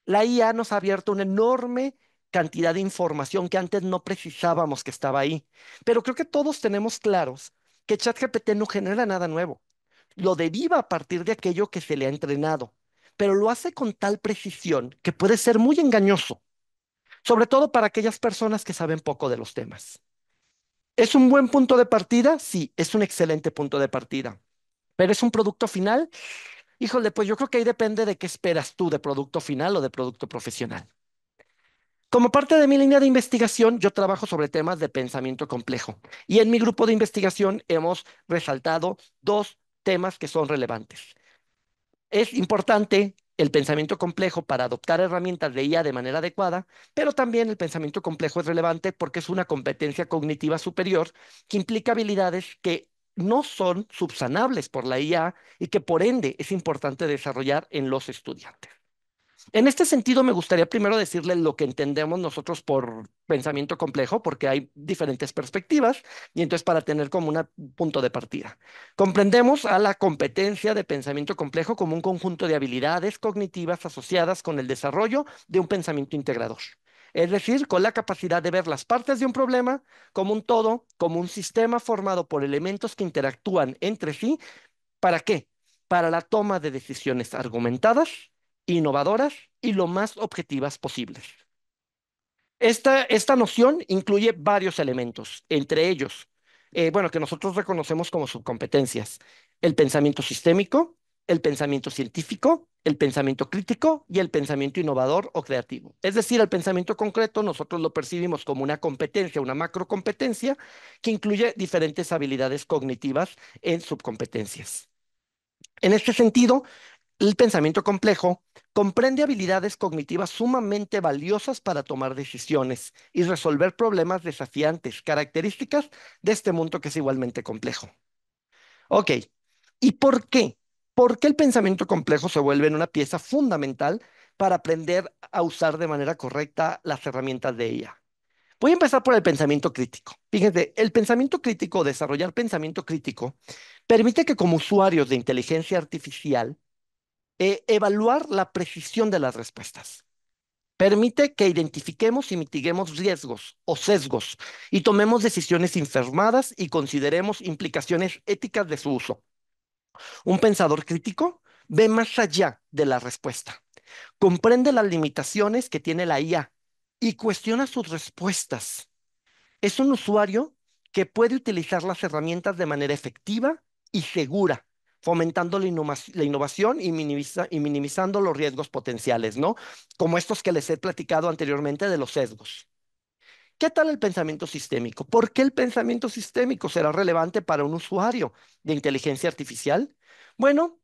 La IA nos ha abierto una enorme cantidad de información que antes no precisábamos que estaba ahí. Pero creo que todos tenemos claros que ChatGPT no genera nada nuevo. Lo deriva a partir de aquello que se le ha entrenado, pero lo hace con tal precisión que puede ser muy engañoso, sobre todo para aquellas personas que saben poco de los temas. ¿Es un buen punto de partida? Sí, es un excelente punto de partida. ¿Pero es un producto final? Híjole, pues yo creo que ahí depende de qué esperas tú de producto final o de producto profesional. Como parte de mi línea de investigación, yo trabajo sobre temas de pensamiento complejo y en mi grupo de investigación hemos resaltado dos temas que son relevantes. Es importante el pensamiento complejo para adoptar herramientas de IA de manera adecuada, pero también el pensamiento complejo es relevante porque es una competencia cognitiva superior que implica habilidades que no son subsanables por la IA y que por ende es importante desarrollar en los estudiantes. En este sentido, me gustaría primero decirle lo que entendemos nosotros por pensamiento complejo, porque hay diferentes perspectivas, y entonces para tener como un punto de partida. Comprendemos a la competencia de pensamiento complejo como un conjunto de habilidades cognitivas asociadas con el desarrollo de un pensamiento integrador. Es decir, con la capacidad de ver las partes de un problema como un todo, como un sistema formado por elementos que interactúan entre sí. ¿Para qué? Para la toma de decisiones argumentadas, innovadoras y lo más objetivas posibles. Esta noción incluye varios elementos, entre ellos, bueno, que nosotros reconocemos como subcompetencias: el pensamiento sistémico, el pensamiento científico, el pensamiento crítico y el pensamiento innovador o creativo. Es decir, el pensamiento concreto nosotros lo percibimos como una competencia, una macrocompetencia que incluye diferentes habilidades cognitivas en subcompetencias. En este sentido, el pensamiento complejo comprende habilidades cognitivas sumamente valiosas para tomar decisiones y resolver problemas desafiantes, características de este mundo que es igualmente complejo. Ok, ¿y por qué? ¿Por qué el pensamiento complejo se vuelve en una pieza fundamental para aprender a usar de manera correcta las herramientas de ella? Voy a empezar por el pensamiento crítico. Fíjense, el pensamiento crítico, desarrollar pensamiento crítico, permite que como usuarios de inteligencia artificial, evaluar la precisión de las respuestas. Permite que identifiquemos y mitiguemos riesgos o sesgos y tomemos decisiones informadas y consideremos implicaciones éticas de su uso. Un pensador crítico ve más allá de la respuesta, comprende las limitaciones que tiene la IA y cuestiona sus respuestas. Es un usuario que puede utilizar las herramientas de manera efectiva y segura, fomentando la innovación y, y minimizando los riesgos potenciales, ¿no? Como estos que les he platicado anteriormente de los sesgos. ¿Qué tal el pensamiento sistémico? ¿Por qué el pensamiento sistémico será relevante para un usuario de inteligencia artificial? Bueno,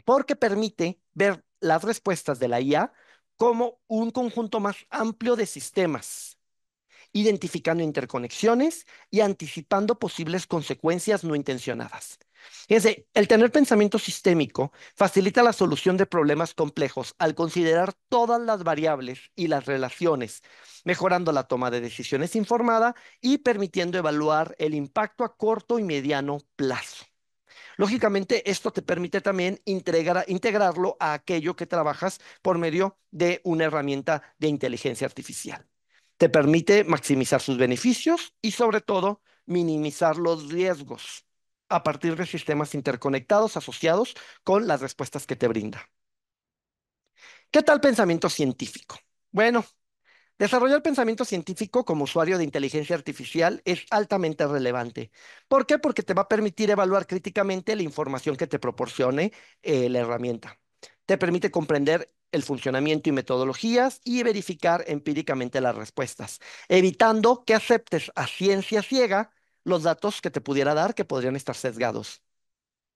porque permite ver las respuestas de la IA como un conjunto más amplio de sistemas, identificando interconexiones y anticipando posibles consecuencias no intencionadas. Fíjense, el tener pensamiento sistémico facilita la solución de problemas complejos al considerar todas las variables y las relaciones, mejorando la toma de decisiones informada y permitiendo evaluar el impacto a corto y mediano plazo. Lógicamente, esto te permite también integrarlo a aquello que trabajas por medio de una herramienta de inteligencia artificial. Te permite maximizar sus beneficios y, sobre todo, minimizar los riesgos a partir de sistemas interconectados asociados con las respuestas que te brinda. ¿Qué tal pensamiento científico? Bueno, desarrollar pensamiento científico como usuario de inteligencia artificial es altamente relevante. ¿Por qué? Porque te va a permitir evaluar críticamente la información que te proporcione la herramienta. Te permite comprender el funcionamiento y metodologías y verificar empíricamente las respuestas, evitando que aceptes a ciencia ciega los datos que te pudiera dar que podrían estar sesgados.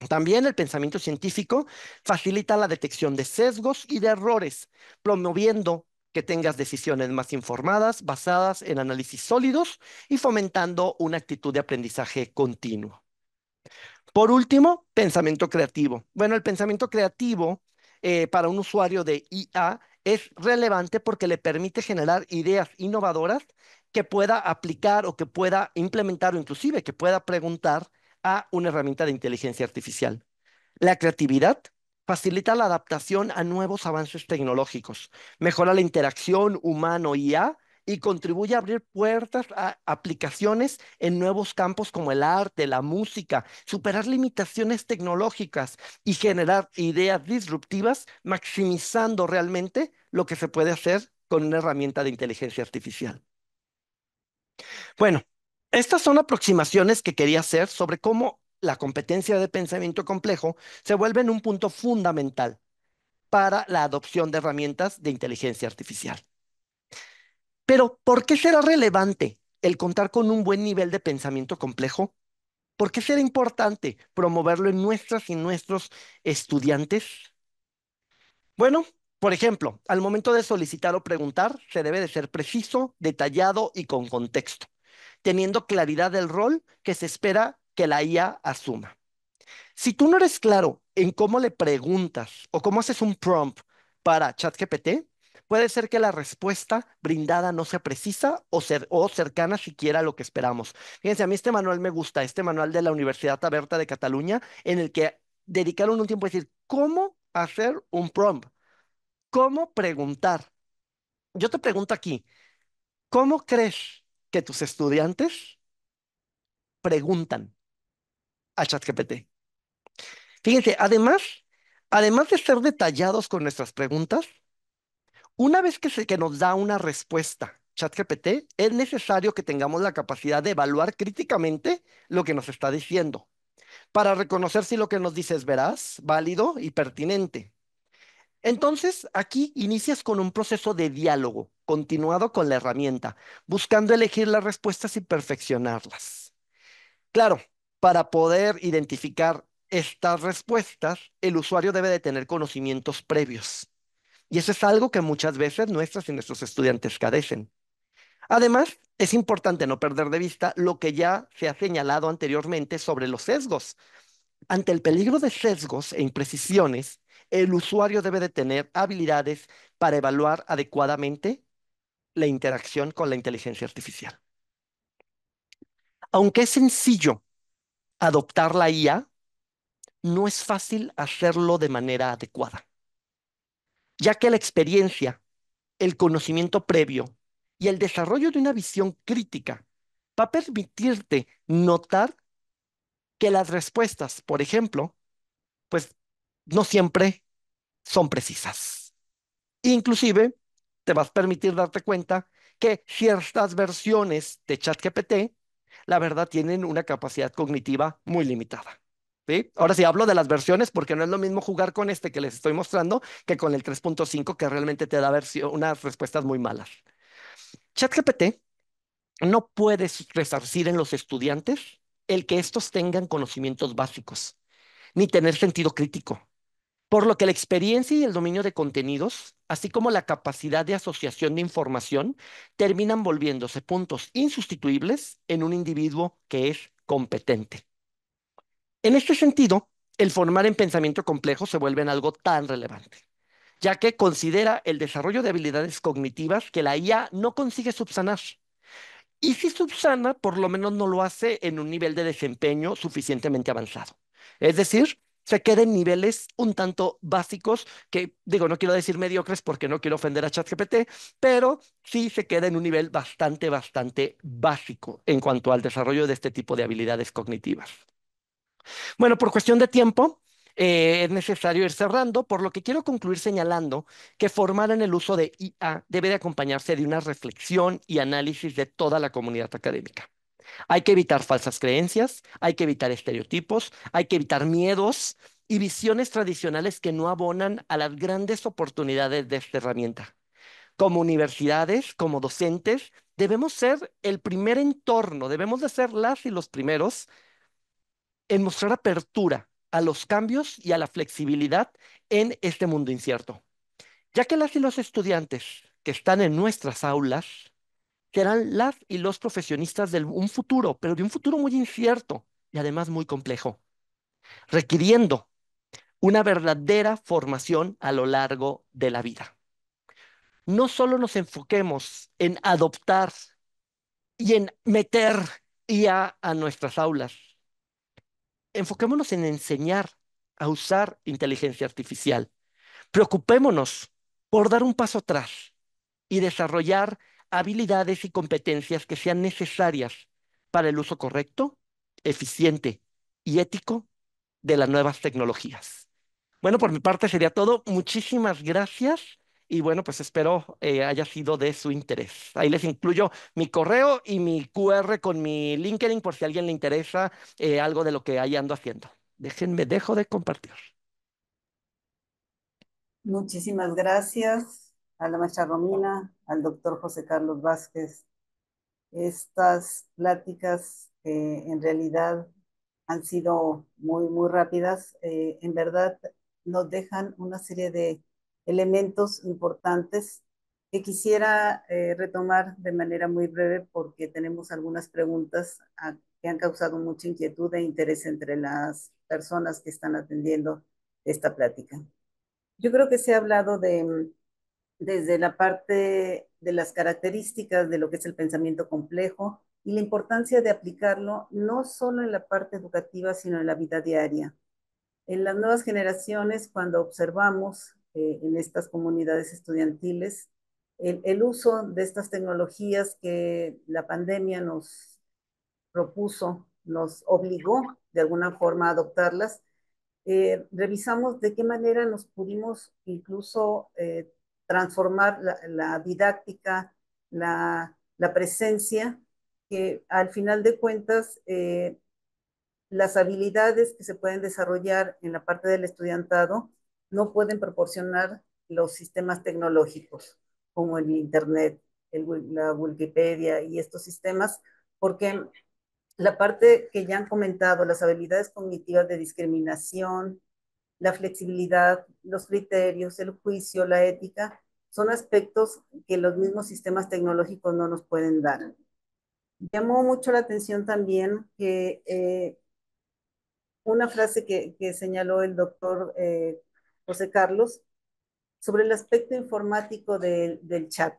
También el pensamiento científico facilita la detección de sesgos y de errores, promoviendo que tengas decisiones más informadas, basadas en análisis sólidos y fomentando una actitud de aprendizaje continuo. Por último, pensamiento creativo. Bueno, el pensamiento creativo para un usuario de IA es relevante porque le permite generar ideas innovadoras que pueda aplicar o que pueda implementar o inclusive que pueda preguntar a una herramienta de inteligencia artificial. La creatividad facilita la adaptación a nuevos avances tecnológicos, mejora la interacción humano-IA y contribuye a abrir puertas a aplicaciones en nuevos campos como el arte, la música, superar limitaciones tecnológicas y generar ideas disruptivas, maximizando realmente lo que se puede hacer con una herramienta de inteligencia artificial. Bueno, estas son aproximaciones que quería hacer sobre cómo la competencia de pensamiento complejo se vuelve en un punto fundamental para la adopción de herramientas de inteligencia artificial. Pero, ¿por qué será relevante el contar con un buen nivel de pensamiento complejo? ¿Por qué será importante promoverlo en nuestras y nuestros estudiantes? Bueno, por ejemplo, al momento de solicitar o preguntar, se debe de ser preciso, detallado y con contexto, teniendo claridad del rol que se espera que la IA asuma. Si tú no eres claro en cómo le preguntas o cómo haces un prompt para ChatGPT, puede ser que la respuesta brindada no sea precisa o cercana siquiera a lo que esperamos. Fíjense, a mí este manual me gusta, este manual de la Universidad Abierta de Cataluña, en el que dedicaron un tiempo a decir cómo hacer un prompt, cómo preguntar. Yo te pregunto aquí, ¿cómo crees que tus estudiantes preguntan a ChatGPT? Fíjense, además de ser detallados con nuestras preguntas, una vez que nos da una respuesta ChatGPT, es necesario que tengamos la capacidad de evaluar críticamente lo que nos está diciendo, para reconocer si lo que nos dice es veraz, válido y pertinente. Entonces, aquí inicias con un proceso de diálogo continuado con la herramienta, buscando elegir las respuestas y perfeccionarlas. Claro, para poder identificar estas respuestas, el usuario debe de tener conocimientos previos. Y eso es algo que muchas veces nuestras y nuestros estudiantes carecen. Además, es importante no perder de vista lo que ya se ha señalado anteriormente sobre los sesgos. Ante el peligro de sesgos e imprecisiones, el usuario debe de tener habilidades para evaluar adecuadamente la interacción con la inteligencia artificial. Aunque es sencillo adoptar la IA, no es fácil hacerlo de manera adecuada, ya que la experiencia, el conocimiento previo y el desarrollo de una visión crítica va a permitirte notar que las respuestas, por ejemplo, pues no siempre son precisas. Inclusive, te vas a permitir darte cuenta que ciertas versiones de ChatGPT, la verdad, tienen una capacidad cognitiva muy limitada. ¿Sí? Ahora sí hablo de las versiones porque no es lo mismo jugar con este que les estoy mostrando que con el 3.5 que realmente te da unas respuestas muy malas. ChatGPT no puede resarcir en los estudiantes el que estos tengan conocimientos básicos, ni tener sentido crítico. Por lo que la experiencia y el dominio de contenidos, así como la capacidad de asociación de información, terminan volviéndose puntos insustituibles en un individuo que es competente. En este sentido, el formar en pensamiento complejo se vuelve en algo tan relevante, ya que considera el desarrollo de habilidades cognitivas que la IA no consigue subsanar. Y si subsana, por lo menos no lo hace en un nivel de desempeño suficientemente avanzado. Es decir, se queda en niveles un tanto básicos, que digo, no quiero decir mediocres porque no quiero ofender a ChatGPT, pero sí se queda en un nivel bastante, bastante básico en cuanto al desarrollo de este tipo de habilidades cognitivas. Bueno, por cuestión de tiempo, es necesario ir cerrando, por lo que quiero concluir señalando que formar en el uso de IA debe de acompañarse de una reflexión y análisis de toda la comunidad académica. Hay que evitar falsas creencias, hay que evitar estereotipos, hay que evitar miedos y visiones tradicionales que no abonan a las grandes oportunidades de esta herramienta. Como universidades, como docentes, debemos ser el primer entorno, debemos de ser las y los primeros en mostrar apertura a los cambios y a la flexibilidad en este mundo incierto, ya que las y los estudiantes que están en nuestras aulas serán las y los profesionistas de un futuro, pero de un futuro muy incierto y además muy complejo, requiriendo una verdadera formación a lo largo de la vida. No solo nos enfoquemos en adoptar y en meter IA a nuestras aulas, enfoquémonos en enseñar a usar inteligencia artificial. Preocupémonos por dar un paso atrás y desarrollar habilidades y competencias que sean necesarias para el uso correcto, eficiente y ético de las nuevas tecnologías. Bueno, por mi parte sería todo. Muchísimas gracias y bueno, pues espero haya sido de su interés. Ahí les incluyo mi correo y mi QR con mi LinkedIn por si a alguien le interesa algo de lo que ahí ando haciendo. Dejo de compartir. Muchísimas gracias a la maestra Romina, al doctor José Carlos Vázquez. Estas pláticas en realidad han sido muy, muy rápidas. En verdad nos dejan una serie de elementos importantes que quisiera retomar de manera muy breve porque tenemos algunas preguntas que han causado mucha inquietud e interés entre las personas que están atendiendo esta plática. Yo creo que se ha hablado desde la parte de las características de lo que es el pensamiento complejo y la importancia de aplicarlo no solo en la parte educativa, sino en la vida diaria. En las nuevas generaciones, cuando observamos en estas comunidades estudiantiles el uso de estas tecnologías que la pandemia nos propuso, nos obligó de alguna forma a adoptarlas, revisamos de qué manera nos pudimos incluso transformar la didáctica la presencia, que al final de cuentas las habilidades que se pueden desarrollar en la parte del estudiantado no pueden proporcionar los sistemas tecnológicos como el Internet, la Wikipedia y estos sistemas, porque la parte que ya han comentado, las habilidades cognitivas de discriminación, la flexibilidad, los criterios, el juicio, la ética, son aspectos que los mismos sistemas tecnológicos no nos pueden dar. Llamó mucho la atención también que una frase que señaló el doctor José Carlos sobre el aspecto informático del chat,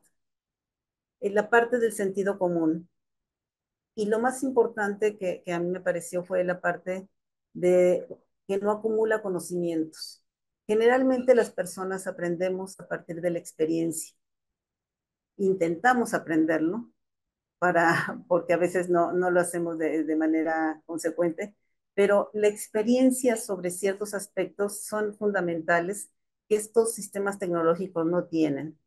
en la parte del sentido común. Y lo más importante que a mí me pareció fue la parte de que no acumula conocimientos. Generalmente las personas aprendemos a partir de la experiencia. Intentamos aprenderlo porque a veces no lo hacemos de manera consecuente, pero la experiencia sobre ciertos aspectos son fundamentales que estos sistemas tecnológicos no tienen.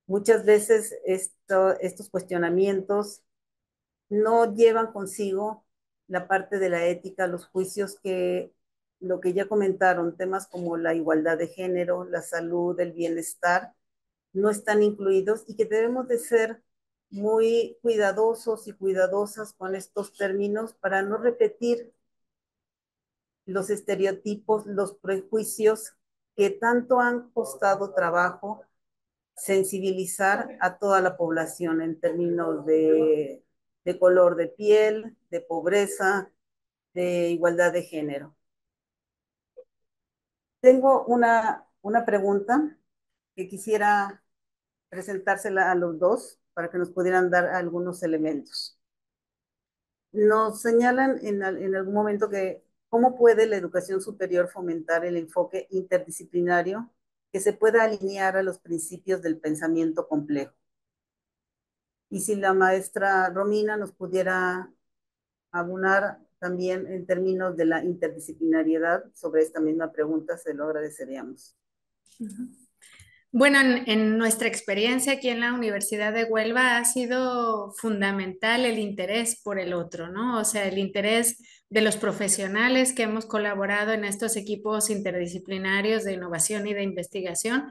Muchas veces estos cuestionamientos no llevan consigo la parte de la ética, los juicios que lo que ya comentaron, temas como la igualdad de género, la salud, el bienestar, no están incluidos y que debemos de ser muy cuidadosos y cuidadosas con estos términos para no repetir los estereotipos, los prejuicios que tanto han costado trabajo sensibilizar a toda la población en términos de color de piel, de pobreza, de igualdad de género. Tengo una pregunta que quisiera presentársela a los dos para que nos pudieran dar algunos elementos. Nos señalan en algún momento que cómo puede la educación superior fomentar el enfoque interdisciplinario que se pueda alinear a los principios del pensamiento complejo. Y si la maestra Romina nos pudiera abonar también en términos de la interdisciplinariedad sobre esta misma pregunta, se lo agradeceríamos. Bueno, en nuestra experiencia aquí en la Universidad de Huelva ha sido fundamental el interés por el otro, ¿no? O sea, el interés de los profesionales que hemos colaborado en estos equipos interdisciplinarios de innovación y de investigación,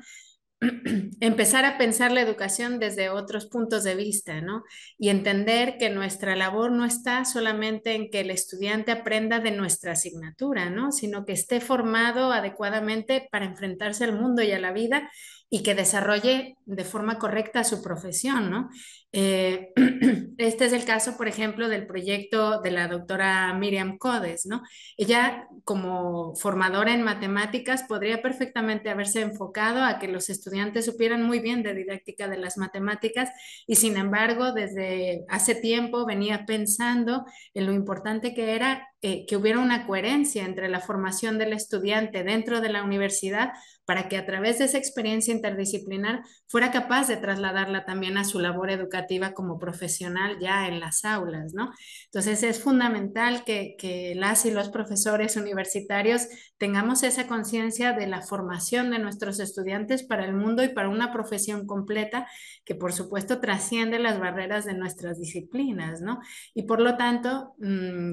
empezar a pensar la educación desde otros puntos de vista, ¿no? Y entender que nuestra labor no está solamente en que el estudiante aprenda de nuestra asignatura, ¿no? Sino que esté formado adecuadamente para enfrentarse al mundo y a la vida y que desarrolle de forma correcta su profesión, ¿no? Este es el caso, por ejemplo, del proyecto de la doctora Miriam Codes, ¿no? Ella, como formadora en matemáticas, podría perfectamente haberse enfocado a que los estudiantes supieran muy bien de didáctica de las matemáticas y, sin embargo, desde hace tiempo venía pensando en lo importante que era que hubiera una coherencia entre la formación del estudiante dentro de la universidad para que a través de esa experiencia interdisciplinar fuera capaz de trasladarla también a su labor educativa como profesional ya en las aulas, ¿no? Entonces es fundamental que las y los profesores universitarios tengamos esa conciencia de la formación de nuestros estudiantes para el mundo y para una profesión completa que por supuesto trasciende las barreras de nuestras disciplinas, ¿no? Y por lo tanto,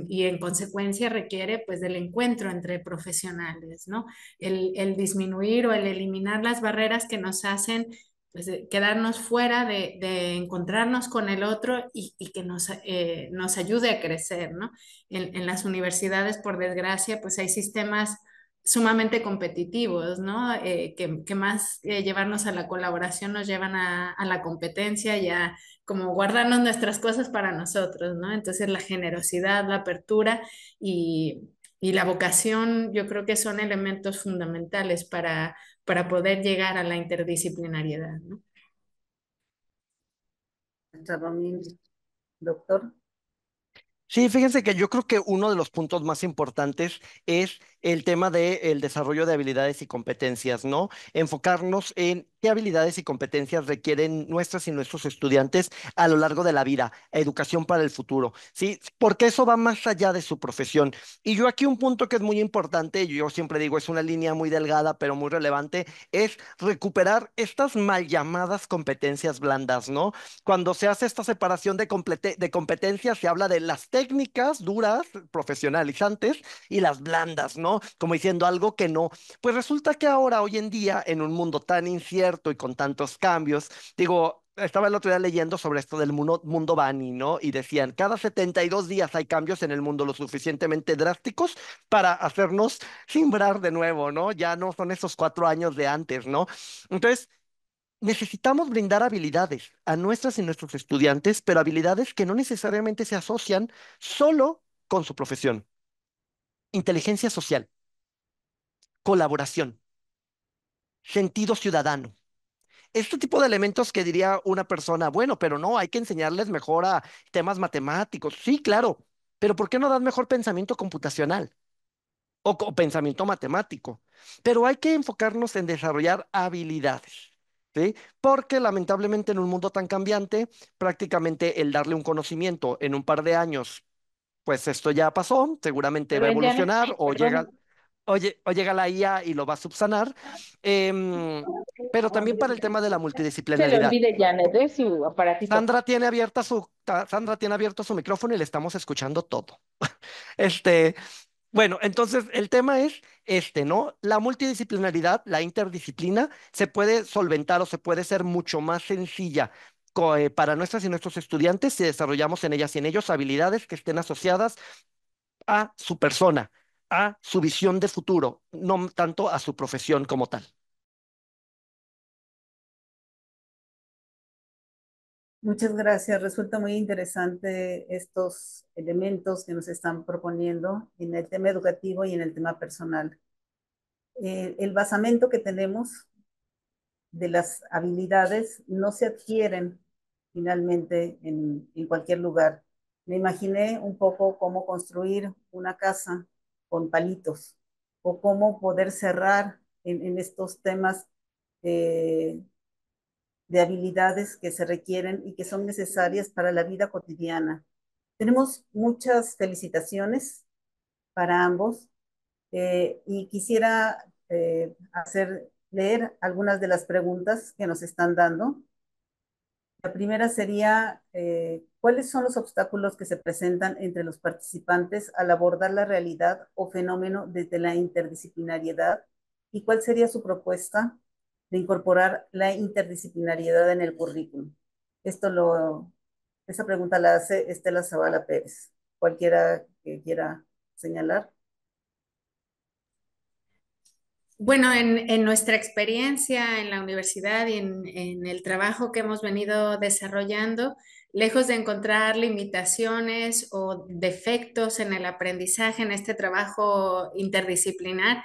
y en consecuencia requiere pues del encuentro entre profesionales, ¿no? El disminuir o el eliminar las barreras que nos hacen pues, quedarnos fuera de encontrarnos con el otro y que nos ayude a crecer, ¿no? En las universidades, por desgracia, pues hay sistemas sumamente competitivos, ¿no? Que más llevarnos a la colaboración nos llevan a la competencia y a como guardarnos nuestras cosas para nosotros, ¿no? Entonces la generosidad, la apertura y la vocación yo creo que son elementos fundamentales para poder llegar a la interdisciplinariedad, ¿no? Maestra Romina, doctor. Sí, fíjense que yo creo que uno de los puntos más importantes es el tema del desarrollo de habilidades y competencias, ¿no? Enfocarnos en qué habilidades y competencias requieren nuestras y nuestros estudiantes a lo largo de la vida, educación para el futuro, ¿sí? Porque eso va más allá de su profesión. Y yo aquí un punto que es muy importante, yo siempre digo, es una línea muy delgada, pero muy relevante, es recuperar estas mal llamadas competencias blandas, ¿no? Cuando se hace esta separación de competencias, se habla de las técnicas duras, profesionalizantes, y las blandas, ¿no? Como diciendo algo que no. Pues resulta que ahora, hoy en día, en un mundo tan incierto y con tantos cambios, digo, estaba el otro día leyendo sobre esto del mundo Bani, ¿no? Y decían, cada 72 días hay cambios en el mundo lo suficientemente drásticos para hacernos simbrar de nuevo, ¿no? Ya no son esos 4 años de antes, ¿no? Entonces, necesitamos brindar habilidades a nuestras y nuestros estudiantes, pero habilidades que no necesariamente se asocian solo con su profesión. Inteligencia social, colaboración, sentido ciudadano. Este tipo de elementos que diría una persona, bueno, pero no, hay que enseñarles mejor a temas matemáticos. Sí, claro, pero ¿por qué no dan mejor pensamiento computacional o pensamiento matemático? Pero hay que enfocarnos en desarrollar habilidades. ¿Sí? Porque lamentablemente en un mundo tan cambiante, prácticamente el darle un conocimiento en un par de años, pues esto ya pasó, seguramente va a Perdón, Janet. evolucionar Ay, perdón. o llega la IA y lo va a subsanar. Em, pero también para el tema de la Se le multidisciplinaridad. olvide Janet, de su aparatito. Sandra tiene abierto su micrófono y le estamos escuchando todo. Este, bueno, entonces el tema es ¿no? La multidisciplinaridad, la interdisciplina, se puede solventar o se puede ser mucho más sencilla para nuestras y nuestros estudiantes si desarrollamos en ellas y en ellos habilidades que estén asociadas a su persona, a su visión de futuro, no tanto a su profesión como tal. Muchas gracias. Resulta muy interesante estos elementos que nos están proponiendo en el tema educativo y en el tema personal. El basamento que tenemos de las habilidades no se adquieren finalmente en cualquier lugar. Me imaginé un poco cómo construir una casa con palitos o cómo poder cerrar en estos temas eh, de habilidades que se requieren y que son necesarias para la vida cotidiana. Tenemos muchas felicitaciones para ambos y quisiera leer algunas de las preguntas que nos están dando. La primera sería, ¿cuáles son los obstáculos que se presentan entre los participantes al abordar la realidad o fenómeno desde la interdisciplinariedad? ¿Y cuál sería su propuesta de incorporar la interdisciplinariedad en el currículum? Esa pregunta la hace Estela Zavala Pérez. Cualquiera que quiera señalar. Bueno, en nuestra experiencia en la universidad y en el trabajo que hemos venido desarrollando, lejos de encontrar limitaciones o defectos en el aprendizaje, en este trabajo interdisciplinar,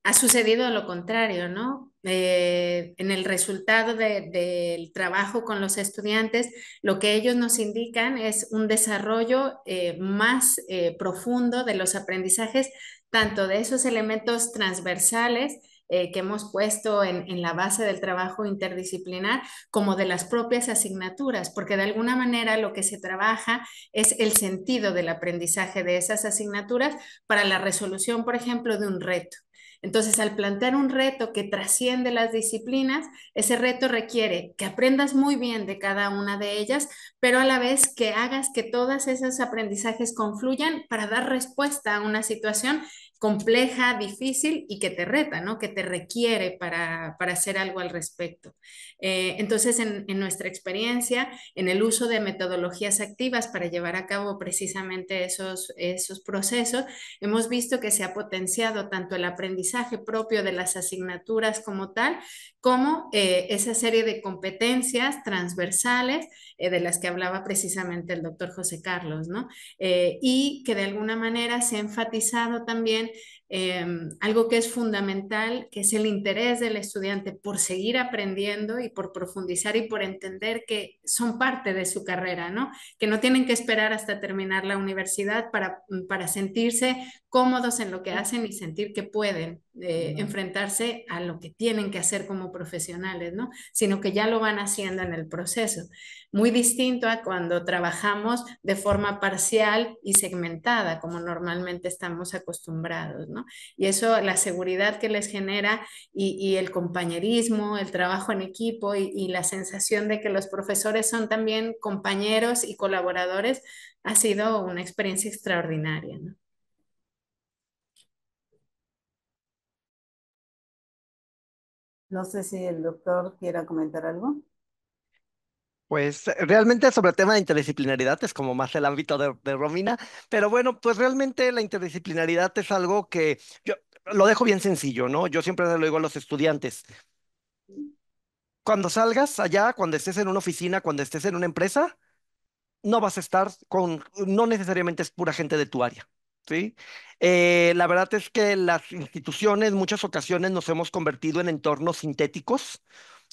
ha sucedido lo contrario, ¿no? En el resultado del trabajo con los estudiantes, lo que ellos nos indican es un desarrollo más profundo de los aprendizajes, tanto de esos elementos transversales que hemos puesto en la base del trabajo interdisciplinar, como de las propias asignaturas, porque de alguna manera lo que se trabaja es el sentido del aprendizaje de esas asignaturas para la resolución, por ejemplo, de un reto. Entonces, al plantear un reto que trasciende las disciplinas, ese reto requiere que aprendas muy bien de cada una de ellas, pero a la vez que hagas que todos esos aprendizajes confluyan para dar respuesta a una situación compleja, difícil y que te reta, ¿no? Que te requiere para hacer algo al respecto. Entonces, en nuestra experiencia, en el uso de metodologías activas para llevar a cabo precisamente esos procesos, hemos visto que se ha potenciado tanto el aprendizaje propio de las asignaturas como tal, como esa serie de competencias transversales de las que hablaba precisamente el doctor José Carlos, ¿no? Y que de alguna manera se ha enfatizado también algo que es fundamental, que es el interés del estudiante por seguir aprendiendo y por profundizar y por entender que son parte de su carrera, ¿no? Que no tienen que esperar hasta terminar la universidad para sentirse cómodos en lo que hacen y sentir que pueden enfrentarse a lo que tienen que hacer como profesionales, ¿no? Sino que ya lo van haciendo en el proceso. Muy distinto a cuando trabajamos de forma parcial y segmentada, como normalmente estamos acostumbrados, ¿no? Y eso, la seguridad que les genera y el compañerismo, el trabajo en equipo y la sensación de que los profesores son también compañeros y colaboradores, ha sido una experiencia extraordinaria, ¿no? No sé si el doctor quiera comentar algo. Pues realmente sobre el tema de interdisciplinaridad es como más el ámbito de Romina, pero bueno, pues realmente la interdisciplinaridad es algo que yo lo dejo bien sencillo, ¿no? Yo siempre le digo a los estudiantes, cuando salgas allá, cuando estés en una oficina, cuando estés en una empresa, no vas a estar con, no necesariamente es pura gente de tu área, ¿sí? La verdad es que las instituciones, muchas ocasiones nos hemos convertido en entornos sintéticos,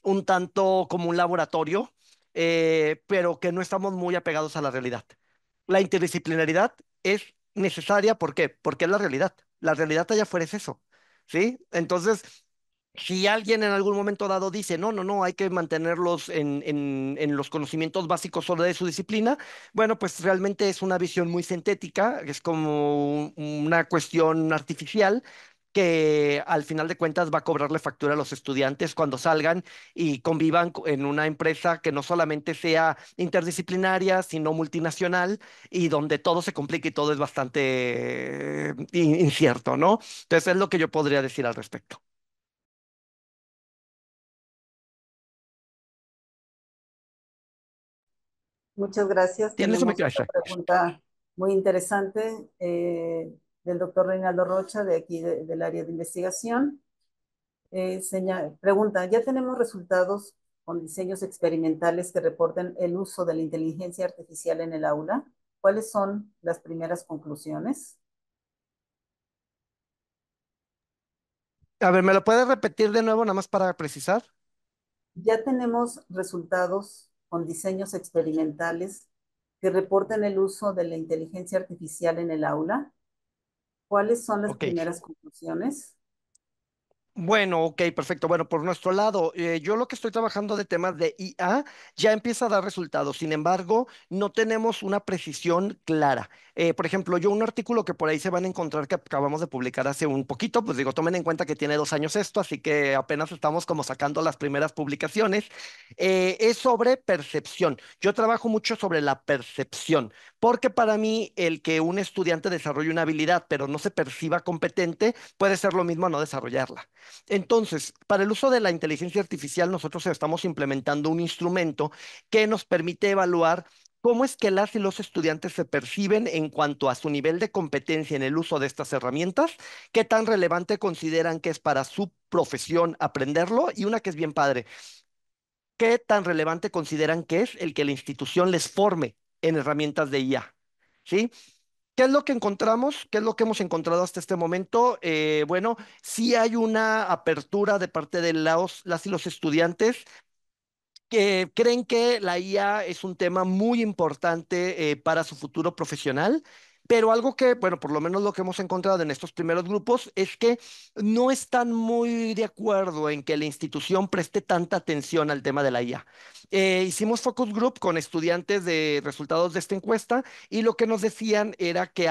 un tanto como un laboratorio, pero que no estamos muy apegados a la realidad. La interdisciplinaridad es necesaria, ¿por qué? Porque es la realidad. La realidad allá afuera es eso, ¿sí? Entonces, si alguien en algún momento dado dice, no, no, no, hay que mantenerlos en los conocimientos básicos solo de su disciplina, bueno, pues realmente es una visión muy sintética, es como una cuestión artificial que al final de cuentas va a cobrarle factura a los estudiantes cuando salgan y convivan en una empresa que no solamente sea interdisciplinaria, sino multinacional y donde todo se complica y todo es bastante incierto, ¿no? Entonces es lo que yo podría decir al respecto. Muchas gracias. Tienes un Tenemos micrófono. otra pregunta muy interesante del doctor Reinaldo Rocha, de aquí del área de investigación. Pregunta, ¿ya tenemos resultados con diseños experimentales que reporten el uso de la inteligencia artificial en el aula? ¿Cuáles son las primeras conclusiones? A ver, ¿me lo puedes repetir de nuevo, nada más para precisar? Ya tenemos resultados con diseños experimentales que reporten el uso de la inteligencia artificial en el aula. ¿Cuáles son las Ok. primeras conclusiones? Bueno, ok, perfecto. Bueno, por nuestro lado, yo lo que estoy trabajando de temas de IA ya empieza a dar resultados. Sin embargo, no tenemos una precisión clara. Por ejemplo, yo un artículo que por ahí se van a encontrar que acabamos de publicar hace un poquito, pues digo, tomen en cuenta que tiene 2 años esto, así que apenas estamos como sacando las primeras publicaciones. Es sobre percepción. Yo trabajo mucho sobre la percepción, porque para mí el que un estudiante desarrolle una habilidad, pero no se perciba competente, puede ser lo mismo a no desarrollarla. Entonces, para el uso de la inteligencia artificial, nosotros estamos implementando un instrumento que nos permite evaluar cómo es que las y los estudiantes se perciben en cuanto a su nivel de competencia en el uso de estas herramientas, qué tan relevante consideran que es para su profesión aprenderlo y una que es bien padre, qué tan relevante consideran que es el que la institución les forme en herramientas de IA. ¿Sí? ¿Qué es lo que encontramos? ¿Qué es lo que hemos encontrado hasta este momento? Bueno, sí hay una apertura de parte de las y los estudiantes que creen que la IA es un tema muy importante para su futuro profesional, pero algo que, bueno, por lo menos lo que hemos encontrado en estos primeros grupos es que no están muy de acuerdo en que la institución preste tanta atención al tema de la IA. Hicimos focus group con estudiantes de resultados de esta encuesta y lo que nos decían era que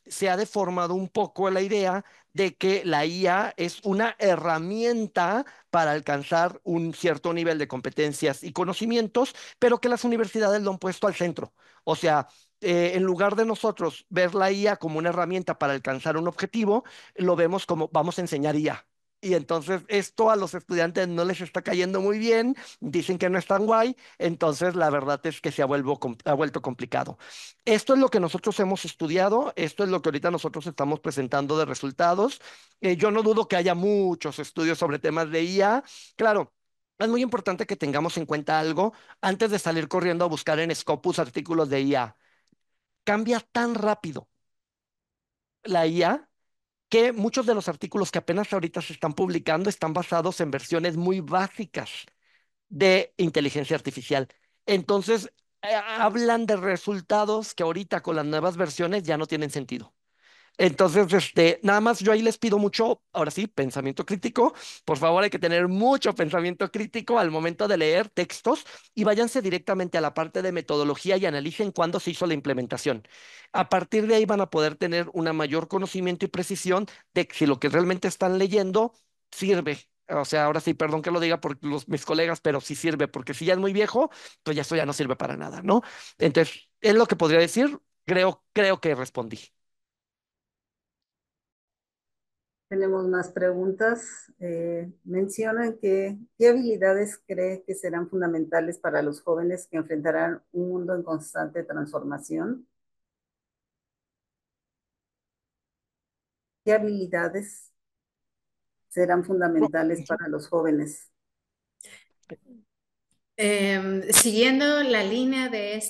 se ha deformado un poco la idea de que la IA es una herramienta para alcanzar un cierto nivel de competencias y conocimientos, pero que las universidades lo han puesto al centro. O sea, en lugar de nosotros ver la IA como una herramienta para alcanzar un objetivo, lo vemos como vamos a enseñar IA. Y entonces esto a los estudiantes no les está cayendo muy bien, dicen que no es tan guay, entonces la verdad es que ha vuelto complicado. Esto es lo que nosotros hemos estudiado, esto es lo que ahorita nosotros estamos presentando de resultados. Yo no dudo que haya muchos estudios sobre temas de IA. Claro, es muy importante que tengamos en cuenta algo antes de salir corriendo a buscar en Scopus artículos de IA. Cambia tan rápido la IA que muchos de los artículos que apenas ahorita se están publicando están basados en versiones muy básicas de inteligencia artificial. Entonces, hablan de resultados que ahorita con las nuevas versiones ya no tienen sentido. Entonces, nada más yo ahí les pido mucho, ahora sí, pensamiento crítico. Por favor, hay que tener mucho pensamiento crítico al momento de leer textos y váyanse directamente a la parte de metodología y analicen cuándo se hizo la implementación. A partir de ahí van a poder tener una mayor conocimiento y precisión de si lo que realmente están leyendo sirve. O sea, ahora sí, perdón que lo diga por mis colegas, pero sí sirve, porque si ya es muy viejo, pues ya eso ya no sirve para nada, ¿no? Entonces, es lo que podría decir. Creo que respondí. Tenemos más preguntas. Mencionan que, ¿qué habilidades cree que serán fundamentales para los jóvenes que enfrentarán un mundo en constante transformación? ¿Qué habilidades serán fundamentales para los jóvenes? Siguiendo la línea de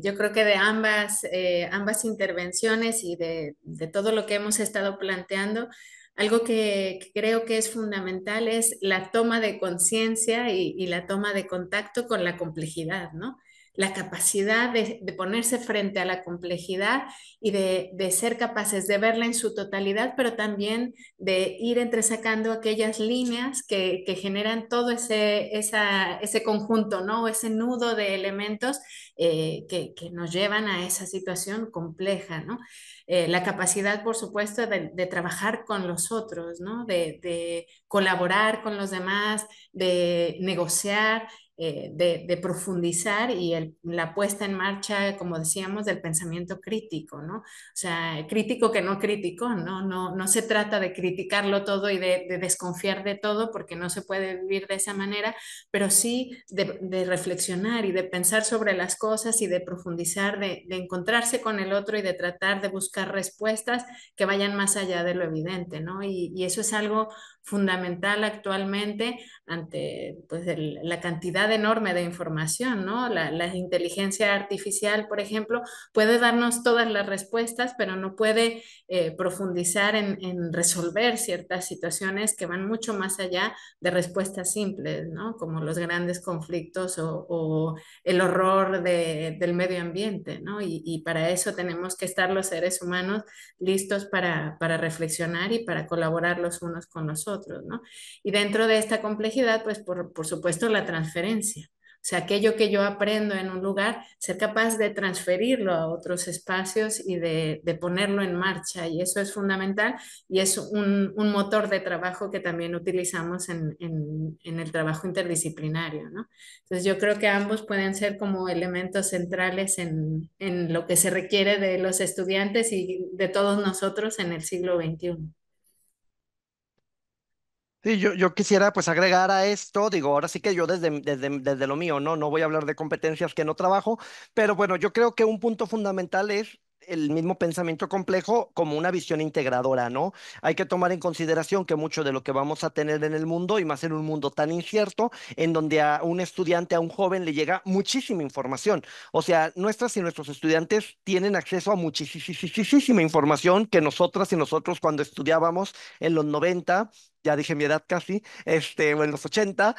yo creo que de ambas intervenciones y de todo lo que hemos estado planteando, algo que creo que es fundamental es la toma de conciencia y la toma de contacto con la complejidad, ¿no? La capacidad de ponerse frente a la complejidad y de ser capaces de verla en su totalidad, pero también de ir entresacando aquellas líneas que generan todo ese conjunto, ¿no? O ese nudo de elementos que nos llevan a esa situación compleja, ¿no? La capacidad, por supuesto, de trabajar con los otros, ¿no? De colaborar con los demás, de negociar, de profundizar y la puesta en marcha, como decíamos, del pensamiento crítico, ¿no? O sea, crítico que no crítico, ¿no? No se trata de criticarlo todo y de desconfiar de todo, porque no se puede vivir de esa manera, pero sí de reflexionar y de pensar sobre las cosas y de profundizar, de encontrarse con el otro y de tratar de buscar respuestas que vayan más allá de lo evidente, ¿no? Y eso es algo fundamental actualmente ante pues, la cantidad enorme de información, ¿no? La inteligencia artificial, por ejemplo, puede darnos todas las respuestas, pero no puede profundizar en resolver ciertas situaciones que van mucho más allá de respuestas simples, ¿no? Como los grandes conflictos o el horror del medio ambiente, ¿no? Y para eso tenemos que estar los seres humanos listos para reflexionar y para colaborar los unos con los otros, ¿no? Y dentro de esta complejidad, pues por supuesto la transferencia. O sea, aquello que yo aprendo en un lugar, ser capaz de transferirlo a otros espacios y de ponerlo en marcha. Y eso es fundamental y es un motor de trabajo que también utilizamos en el trabajo interdisciplinario, ¿no? Entonces yo creo que ambos pueden ser como elementos centrales en lo que se requiere de los estudiantes y de todos nosotros en el siglo XXI. Sí, yo quisiera pues agregar a esto, digo, ahora sí que yo desde lo mío, ¿no? No voy a hablar de competencias que no trabajo, pero bueno, yo creo que un punto fundamental es el mismo pensamiento complejo como una visión integradora, ¿no? Hay que tomar en consideración que mucho de lo que vamos a tener en el mundo, y más en un mundo tan incierto, en donde a un estudiante, a un joven le llega muchísima información. O sea, nuestras y nuestros estudiantes tienen acceso a muchísima información que nosotras y nosotros cuando estudiábamos en los 90, ya dije mi edad casi, o en los 80,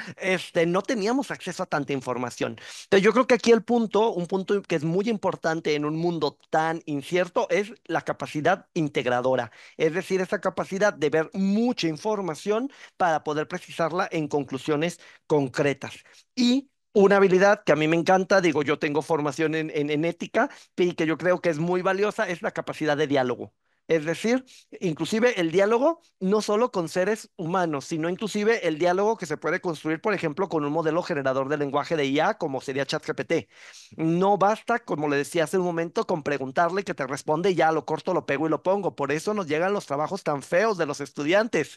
no teníamos acceso a tanta información. Entonces, yo creo que aquí un punto que es muy importante en un mundo tan incierto, es la capacidad integradora, es decir, esa capacidad de ver mucha información para poder precisarla en conclusiones concretas. Y una habilidad que a mí me encanta, digo, yo tengo formación en ética y que yo creo que es muy valiosa, es la capacidad de diálogo. Es decir, inclusive el diálogo no solo con seres humanos, sino inclusive el diálogo que se puede construir, por ejemplo, con un modelo generador de lenguaje de IA como sería ChatGPT. No basta, como le decía hace un momento, con preguntarle que te responde y ya lo corto, lo pego y lo pongo. Por eso nos llegan los trabajos tan feos de los estudiantes.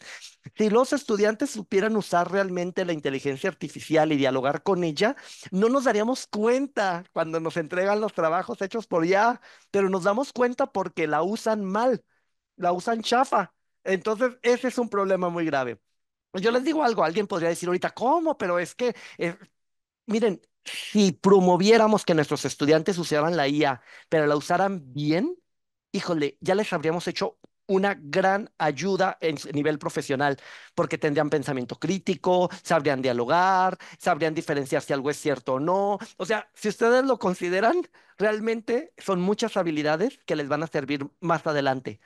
Si los estudiantes supieran usar realmente la inteligencia artificial y dialogar con ella, no nos daríamos cuenta cuando nos entregan los trabajos hechos por IA, pero nos damos cuenta porque la usan mal, la usan chafa. Entonces, ese es un problema muy grave. Yo les digo algo, alguien podría decir ahorita, ¿cómo? Pero es que, miren, si promoviéramos que nuestros estudiantes usaran la IA, pero la usaran bien, híjole, ya les habríamos hecho una gran ayuda en nivel profesional, porque tendrían pensamiento crítico, sabrían dialogar, sabrían diferenciar si algo es cierto o no. O sea, si ustedes lo consideran, realmente son muchas habilidades que les van a servir más adelante.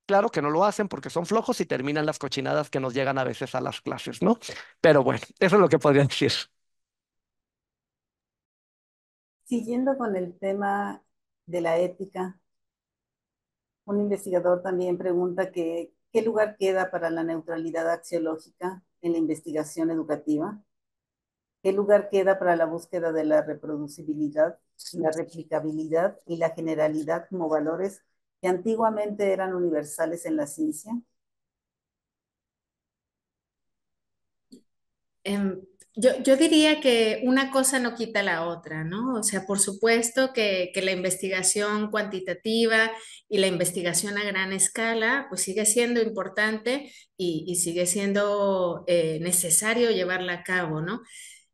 Claro que no lo hacen porque son flojos y terminan las cochinadas que nos llegan a veces a las clases, ¿no? Pero bueno, eso es lo que podría decir. Siguiendo con el tema de la ética, un investigador también pregunta que, ¿qué lugar queda para la neutralidad axiológica en la investigación educativa? ¿Qué lugar queda para la búsqueda de la reproducibilidad, la replicabilidad y la generalidad como valores que antiguamente eran universales en la ciencia? Em, yo diría que una cosa no quita la otra, ¿no? O sea, por supuesto que la investigación cuantitativa y la investigación a gran escala, pues sigue siendo importante y sigue siendo necesario llevarla a cabo, ¿no?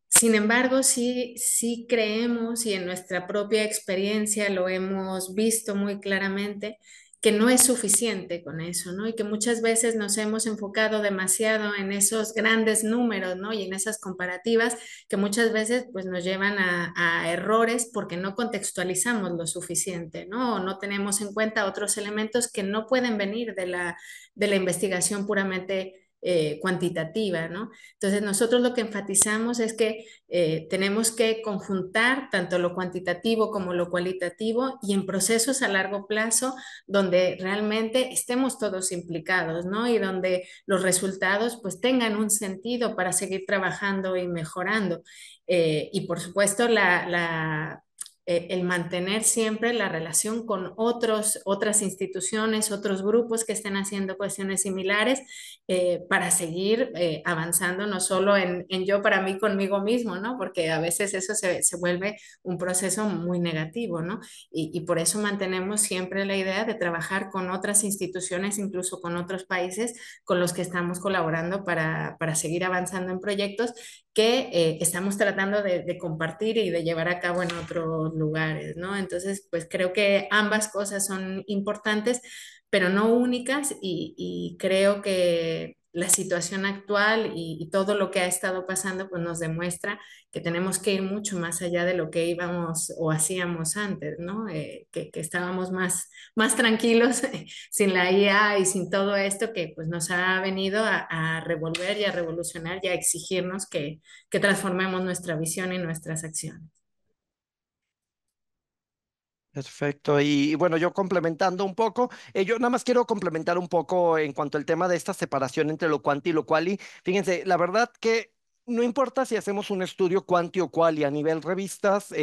Sin embargo, sí creemos y en nuestra propia experiencia lo hemos visto muy claramente que no es suficiente con eso, ¿no? Y que muchas veces nos hemos enfocado demasiado en esos grandes números, ¿no? Y en esas comparativas que muchas veces pues nos llevan a errores porque no contextualizamos lo suficiente, ¿no? O no tenemos en cuenta otros elementos que no pueden venir de la investigación puramente cuantitativa, ¿no? Entonces, nosotros lo que enfatizamos es que tenemos que conjuntar tanto lo cuantitativo como lo cualitativo y en procesos a largo plazo donde realmente estemos todos implicados, ¿no? Y donde los resultados pues tengan un sentido para seguir trabajando y mejorando. Y por supuesto, el mantener siempre la relación con otras instituciones, otros grupos que estén haciendo cuestiones similares para seguir avanzando no solo en yo para mí conmigo mismo, ¿no? Porque a veces eso se vuelve un proceso muy negativo, ¿no? Y por eso mantenemos siempre la idea de trabajar con otras instituciones, incluso con otros países con los que estamos colaborando para seguir avanzando en proyectos que estamos tratando de compartir y de llevar a cabo en otros lugares, ¿no? Entonces, pues creo que ambas cosas son importantes, pero no únicas y creo que la situación actual y todo lo que ha estado pasando pues nos demuestra que tenemos que ir mucho más allá de lo que íbamos o hacíamos antes, ¿no? Que estábamos más tranquilos sin la IA y sin todo esto que pues nos ha venido a revolver y a revolucionar y a exigirnos que transformemos nuestra visión y nuestras acciones. Perfecto. Y bueno, yo complementando un poco, yo nada más quiero complementar un poco en cuanto al tema de esta separación entre lo cuanti y lo quali. Fíjense, la verdad que no importa si hacemos un estudio cuanti o quali a nivel revistas,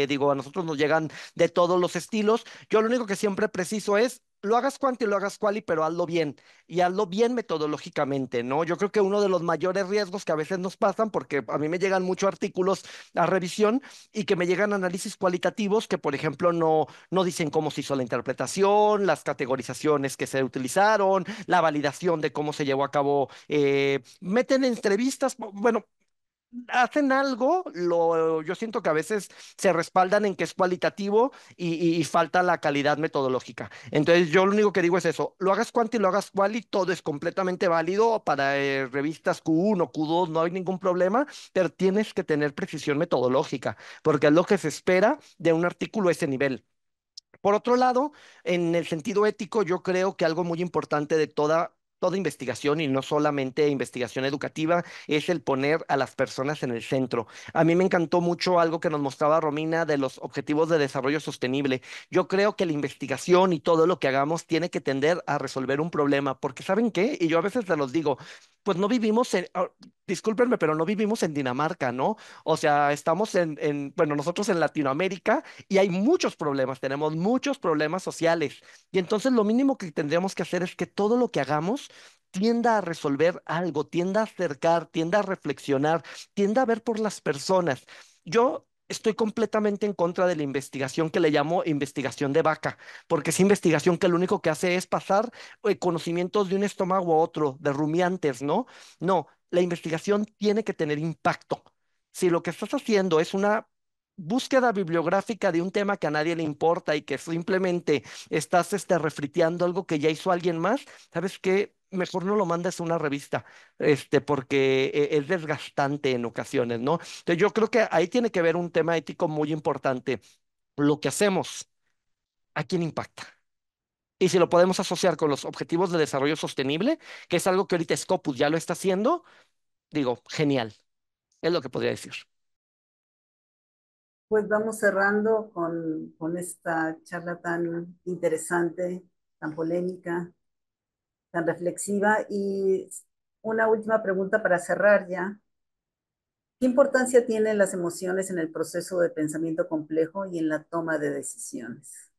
digo, a nosotros nos llegan de todos los estilos. Yo lo único que siempre preciso es lo hagas cuanti o lo hagas quali, pero hazlo bien y hazlo bien metodológicamente, ¿no? Yo creo que uno de los mayores riesgos que a veces nos pasan, porque a mí me llegan muchos artículos a revisión y que me llegan análisis cualitativos que, por ejemplo, no dicen cómo se hizo la interpretación, las categorizaciones que se utilizaron, la validación de cómo se llevó a cabo, meten entrevistas, bueno, hacen algo, yo siento que a veces se respaldan en que es cualitativo y falta la calidad metodológica. Entonces yo lo único que digo es eso, lo hagas cuanti, lo hagas quali, todo es completamente válido para revistas Q1, Q2, no hay ningún problema, pero tienes que tener precisión metodológica, porque es lo que se espera de un artículo a ese nivel. Por otro lado, en el sentido ético, yo creo que algo muy importante de toda investigación y no solamente investigación educativa es el poner a las personas en el centro. A mí me encantó mucho algo que nos mostraba Romina de los objetivos de desarrollo sostenible. Yo creo que la investigación y todo lo que hagamos tiene que tender a resolver un problema, porque ¿saben qué? Y yo a veces se los digo, pues no vivimos discúlpenme, pero no vivimos en Dinamarca, ¿no? O sea, estamos bueno, nosotros en Latinoamérica y hay muchos problemas, tenemos muchos problemas sociales. Y entonces lo mínimo que tendríamos que hacer es que todo lo que hagamos tienda a resolver algo, tienda a acercar, tienda a reflexionar, tienda a ver por las personas. Yo estoy completamente en contra de la investigación que le llamo investigación de vaca, porque es investigación que lo único que hace es pasar conocimientos de un estómago a otro, de rumiantes, ¿no? No, la investigación tiene que tener impacto. Si lo que estás haciendo es una búsqueda bibliográfica de un tema que a nadie le importa y que simplemente estás refriteando algo que ya hizo alguien más, ¿sabes qué? Mejor no lo mandes a una revista, porque es desgastante en ocasiones, ¿no? Entonces yo creo que ahí tiene que ver un tema ético muy importante. Lo que hacemos, ¿a quién impacta? Y si lo podemos asociar con los objetivos de desarrollo sostenible, que es algo que ahorita Scopus ya lo está haciendo, digo, genial, es lo que podría decir. Pues vamos cerrando con esta charla tan interesante, tan polémica, tan reflexiva. Y una última pregunta para cerrar ya. ¿Qué importancia tienen las emociones en el proceso de pensamiento complejo y en la toma de decisiones?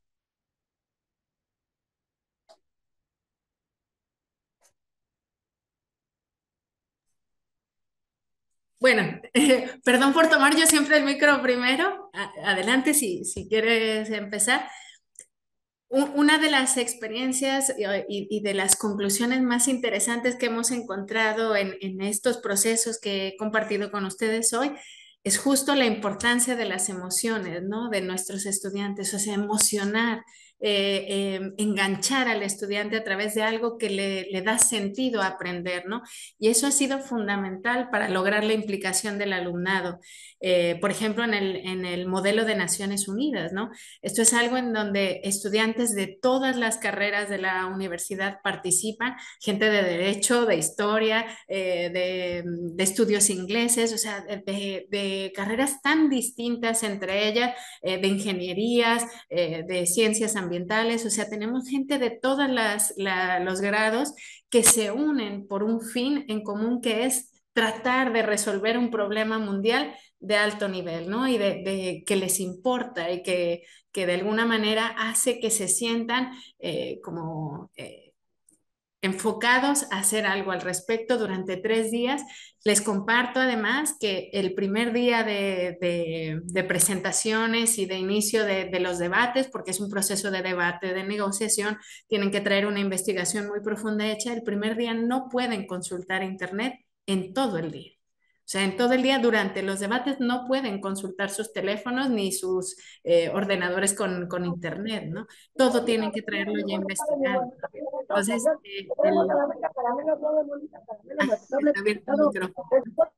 Bueno, perdón por tomar yo siempre el micro primero. Adelante si quieres empezar. Una de las experiencias y de las conclusiones más interesantes que hemos encontrado en estos procesos que he compartido con ustedes hoy es justo la importancia de las emociones, ¿no? De nuestros estudiantes, o sea, emocionar, enganchar al estudiante a través de algo que le da sentido a aprender, ¿no? Y eso ha sido fundamental para lograr la implicación del alumnado. Por ejemplo, en el modelo de Naciones Unidas, ¿no? Esto es algo en donde estudiantes de todas las carreras de la universidad participan, gente de derecho, de historia, de estudios ingleses, o sea, de carreras tan distintas entre ellas, de ingenierías, de ciencias ambientales, o sea, tenemos gente de todos los grados que se unen por un fin en común que es tratar de resolver un problema mundial de alto nivel, ¿no? Y que les importa y que de alguna manera hace que se sientan como enfocados a hacer algo al respecto durante 3 días. Les comparto además que el primer día de presentaciones y de inicio de los debates, porque es un proceso de debate, de negociación, tienen que traer una investigación muy profunda hecha. El primer día no pueden consultar Internet en todo el día. O sea, en todo el día durante los debates no pueden consultar sus teléfonos ni sus ordenadores con Internet, ¿no? Todo tienen que traerlo ya investigado. Entonces, está abierto el micrófono.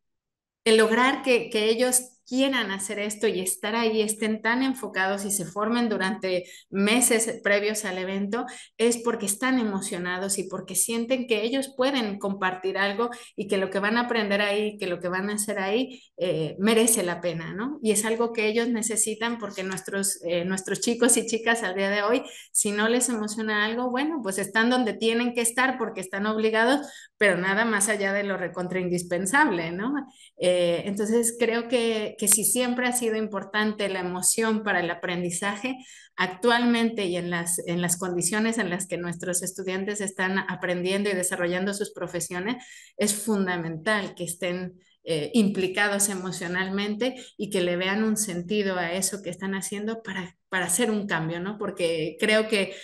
El lograr que ellos quieran hacer esto y estar ahí, estén tan enfocados y se formen durante meses previos al evento, es porque están emocionados y porque sienten que ellos pueden compartir algo y que lo que van a aprender ahí, que lo que van a hacer ahí, merece la pena, ¿no? Y es algo que ellos necesitan porque nuestros chicos y chicas al día de hoy, si no les emociona algo, bueno, pues están donde tienen que estar porque están obligados, pero nada más allá de lo recontra indispensable, ¿no? Entonces, creo que si siempre ha sido importante la emoción para el aprendizaje, actualmente y en las condiciones en las que nuestros estudiantes están aprendiendo y desarrollando sus profesiones, es fundamental que estén implicados emocionalmente y que le vean un sentido a eso que están haciendo para hacer un cambio, ¿no? Porque creo que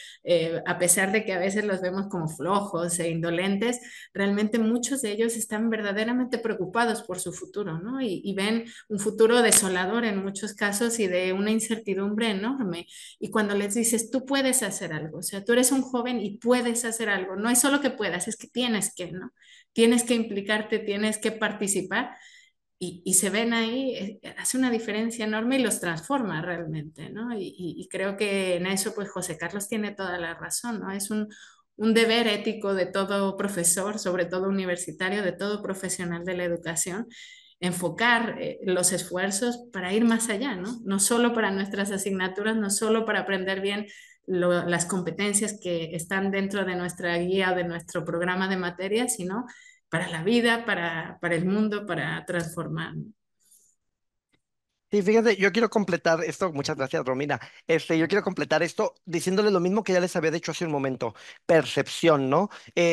a pesar de que a veces los vemos como flojos e indolentes, realmente muchos de ellos están verdaderamente preocupados por su futuro, ¿no? Y ven un futuro desolador en muchos casos y de una incertidumbre enorme. Y cuando les dices, tú puedes hacer algo, o sea, tú eres un joven y puedes hacer algo, no es solo que puedas, es que tienes que, ¿no? Tienes que implicarte, tienes que participar y se ven ahí, hace una diferencia enorme y los transforma realmente, ¿no? Y creo que en eso, pues José Carlos tiene toda la razón, ¿no? Es un deber ético de todo profesor, sobre todo universitario, de todo profesional de la educación, enfocar los esfuerzos para ir más allá, ¿no? No solo para nuestras asignaturas, no solo para aprender bien las competencias que están dentro de nuestra guía o de nuestro programa de materias, sino para la vida, para el mundo, para transformar. Sí, fíjate, yo quiero completar esto, muchas gracias, Romina. Yo quiero completar esto diciéndole lo mismo que ya les había dicho hace un momento, percepción, ¿no?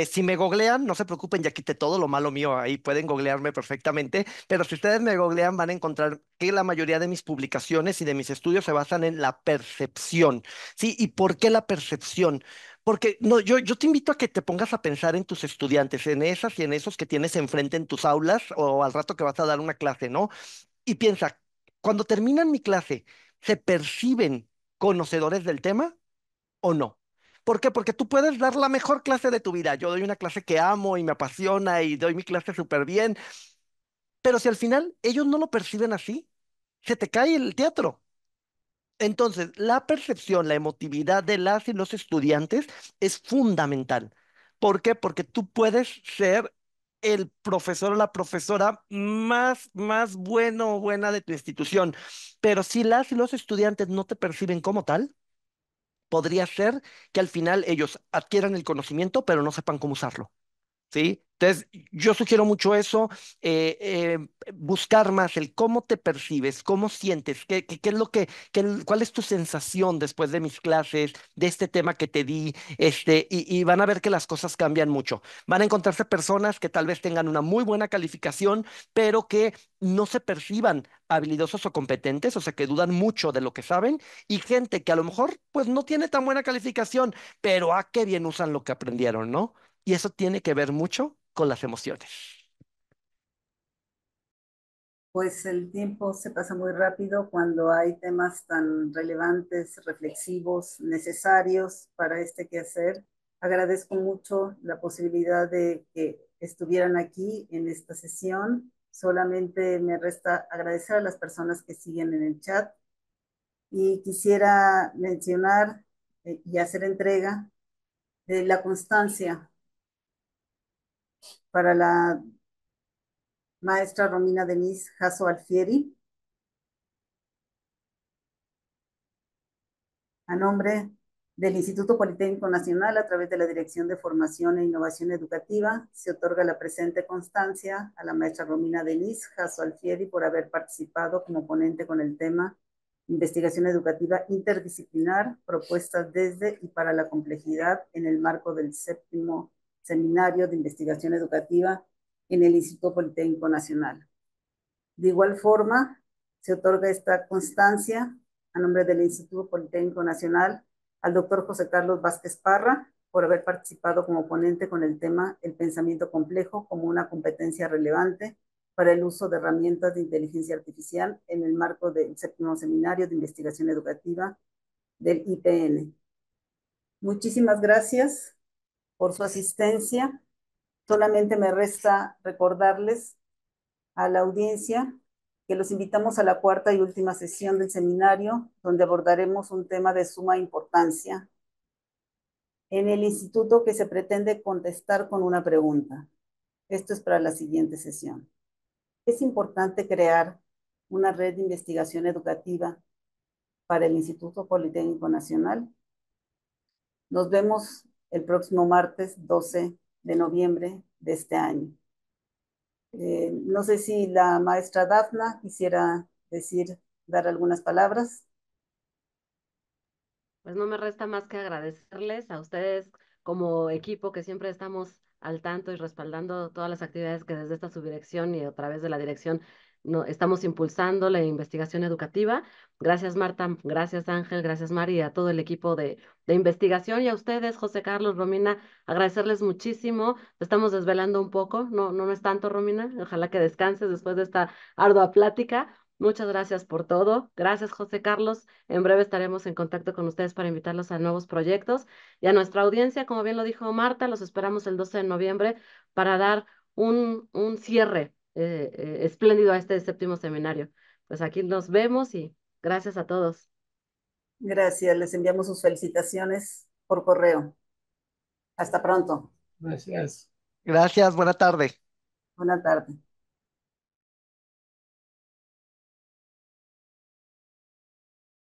Si me googlean, no se preocupen, ya quité todo lo malo mío ahí, pueden googlearme perfectamente, pero si ustedes me googlean van a encontrar que la mayoría de mis publicaciones y de mis estudios se basan en la percepción, ¿sí? ¿Y por qué la percepción? Porque no, yo te invito a que te pongas a pensar en tus estudiantes, en esas y en esos que tienes enfrente en tus aulas o al rato que vas a dar una clase, ¿no? Y piensa, cuando terminan mi clase, ¿se perciben conocedores del tema o no? ¿Por qué? Porque tú puedes dar la mejor clase de tu vida. Yo doy una clase que amo y me apasiona y doy mi clase súper bien, pero si al final ellos no lo perciben así, se te cae el teatro. Entonces, la percepción, la emotividad de las y los estudiantes es fundamental. ¿Por qué? Porque tú puedes ser el profesor o la profesora más bueno o buena de tu institución, pero si las y los estudiantes no te perciben como tal, podría ser que al final ellos adquieran el conocimiento, pero no sepan cómo usarlo. ¿Sí? Entonces, yo sugiero mucho eso, buscar más el cómo te percibes, cómo sientes, qué es lo cuál es tu sensación después de mis clases, de este tema que te di, y van a ver que las cosas cambian mucho. Van a encontrarse personas que tal vez tengan una muy buena calificación, pero que no se perciban habilidosos o competentes, o sea, que dudan mucho de lo que saben, y gente que a lo mejor pues no tiene tan buena calificación, pero qué bien usan lo que aprendieron, ¿no? Y eso tiene que ver mucho con las emociones. Pues el tiempo se pasa muy rápido cuando hay temas tan relevantes, reflexivos, necesarios para este quehacer. Agradezco mucho la posibilidad de que estuvieran aquí en esta sesión. Solamente me resta agradecer a las personas que siguen en el chat y quisiera mencionar y hacer entrega de la constancia para la maestra Romina Denise Jasso Alfieri, a nombre del Instituto Politécnico Nacional, a través de la Dirección de Formación e Innovación Educativa, se otorga la presente constancia a la maestra Romina Denise Jasso Alfieri por haber participado como ponente con el tema Investigación Educativa Interdisciplinar, propuestas desde y para la complejidad en el marco del 7º Seminario de Investigación Educativa en el Instituto Politécnico Nacional. De igual forma, se otorga esta constancia a nombre del Instituto Politécnico Nacional al doctor José Carlos Vázquez Parra por haber participado como ponente con el tema El pensamiento complejo como una competencia relevante para el uso de herramientas de inteligencia artificial en el marco del 7º Seminario de Investigación Educativa del IPN. Muchísimas gracias por su asistencia. Solamente me resta recordarles a la audiencia que los invitamos a la cuarta y última sesión del seminario, donde abordaremos un tema de suma importancia en el instituto que se pretende contestar con una pregunta. Esto es para la siguiente sesión. Es importante crear una red de investigación educativa para el Instituto Politécnico Nacional. Nos vemos el próximo martes 12 de noviembre de este año. No sé si la maestra Dafna quisiera dar algunas palabras. Pues no me resta más que agradecerles a ustedes como equipo que siempre estamos al tanto y respaldando todas las actividades que desde esta subdirección y a través de la dirección estamos impulsando la investigación educativa. Gracias Marta, gracias Ángel, gracias Mari y a todo el equipo de investigación y a ustedes, José Carlos, Romina, agradecerles muchísimo. Te estamos desvelando un poco, no es tanto, Romina. Ojalá que descanses después de esta ardua plática. Muchas gracias por todo. Gracias, José Carlos. En breve estaremos en contacto con ustedes para invitarlos a nuevos proyectos. Y a nuestra audiencia, como bien lo dijo Marta, los esperamos el 12 de noviembre para dar un cierre espléndido a este 7º seminario. Pues aquí nos vemos y gracias a todos. Gracias, les enviamos sus felicitaciones por correo. Hasta pronto. Gracias. Gracias, buena tarde. Buena tarde.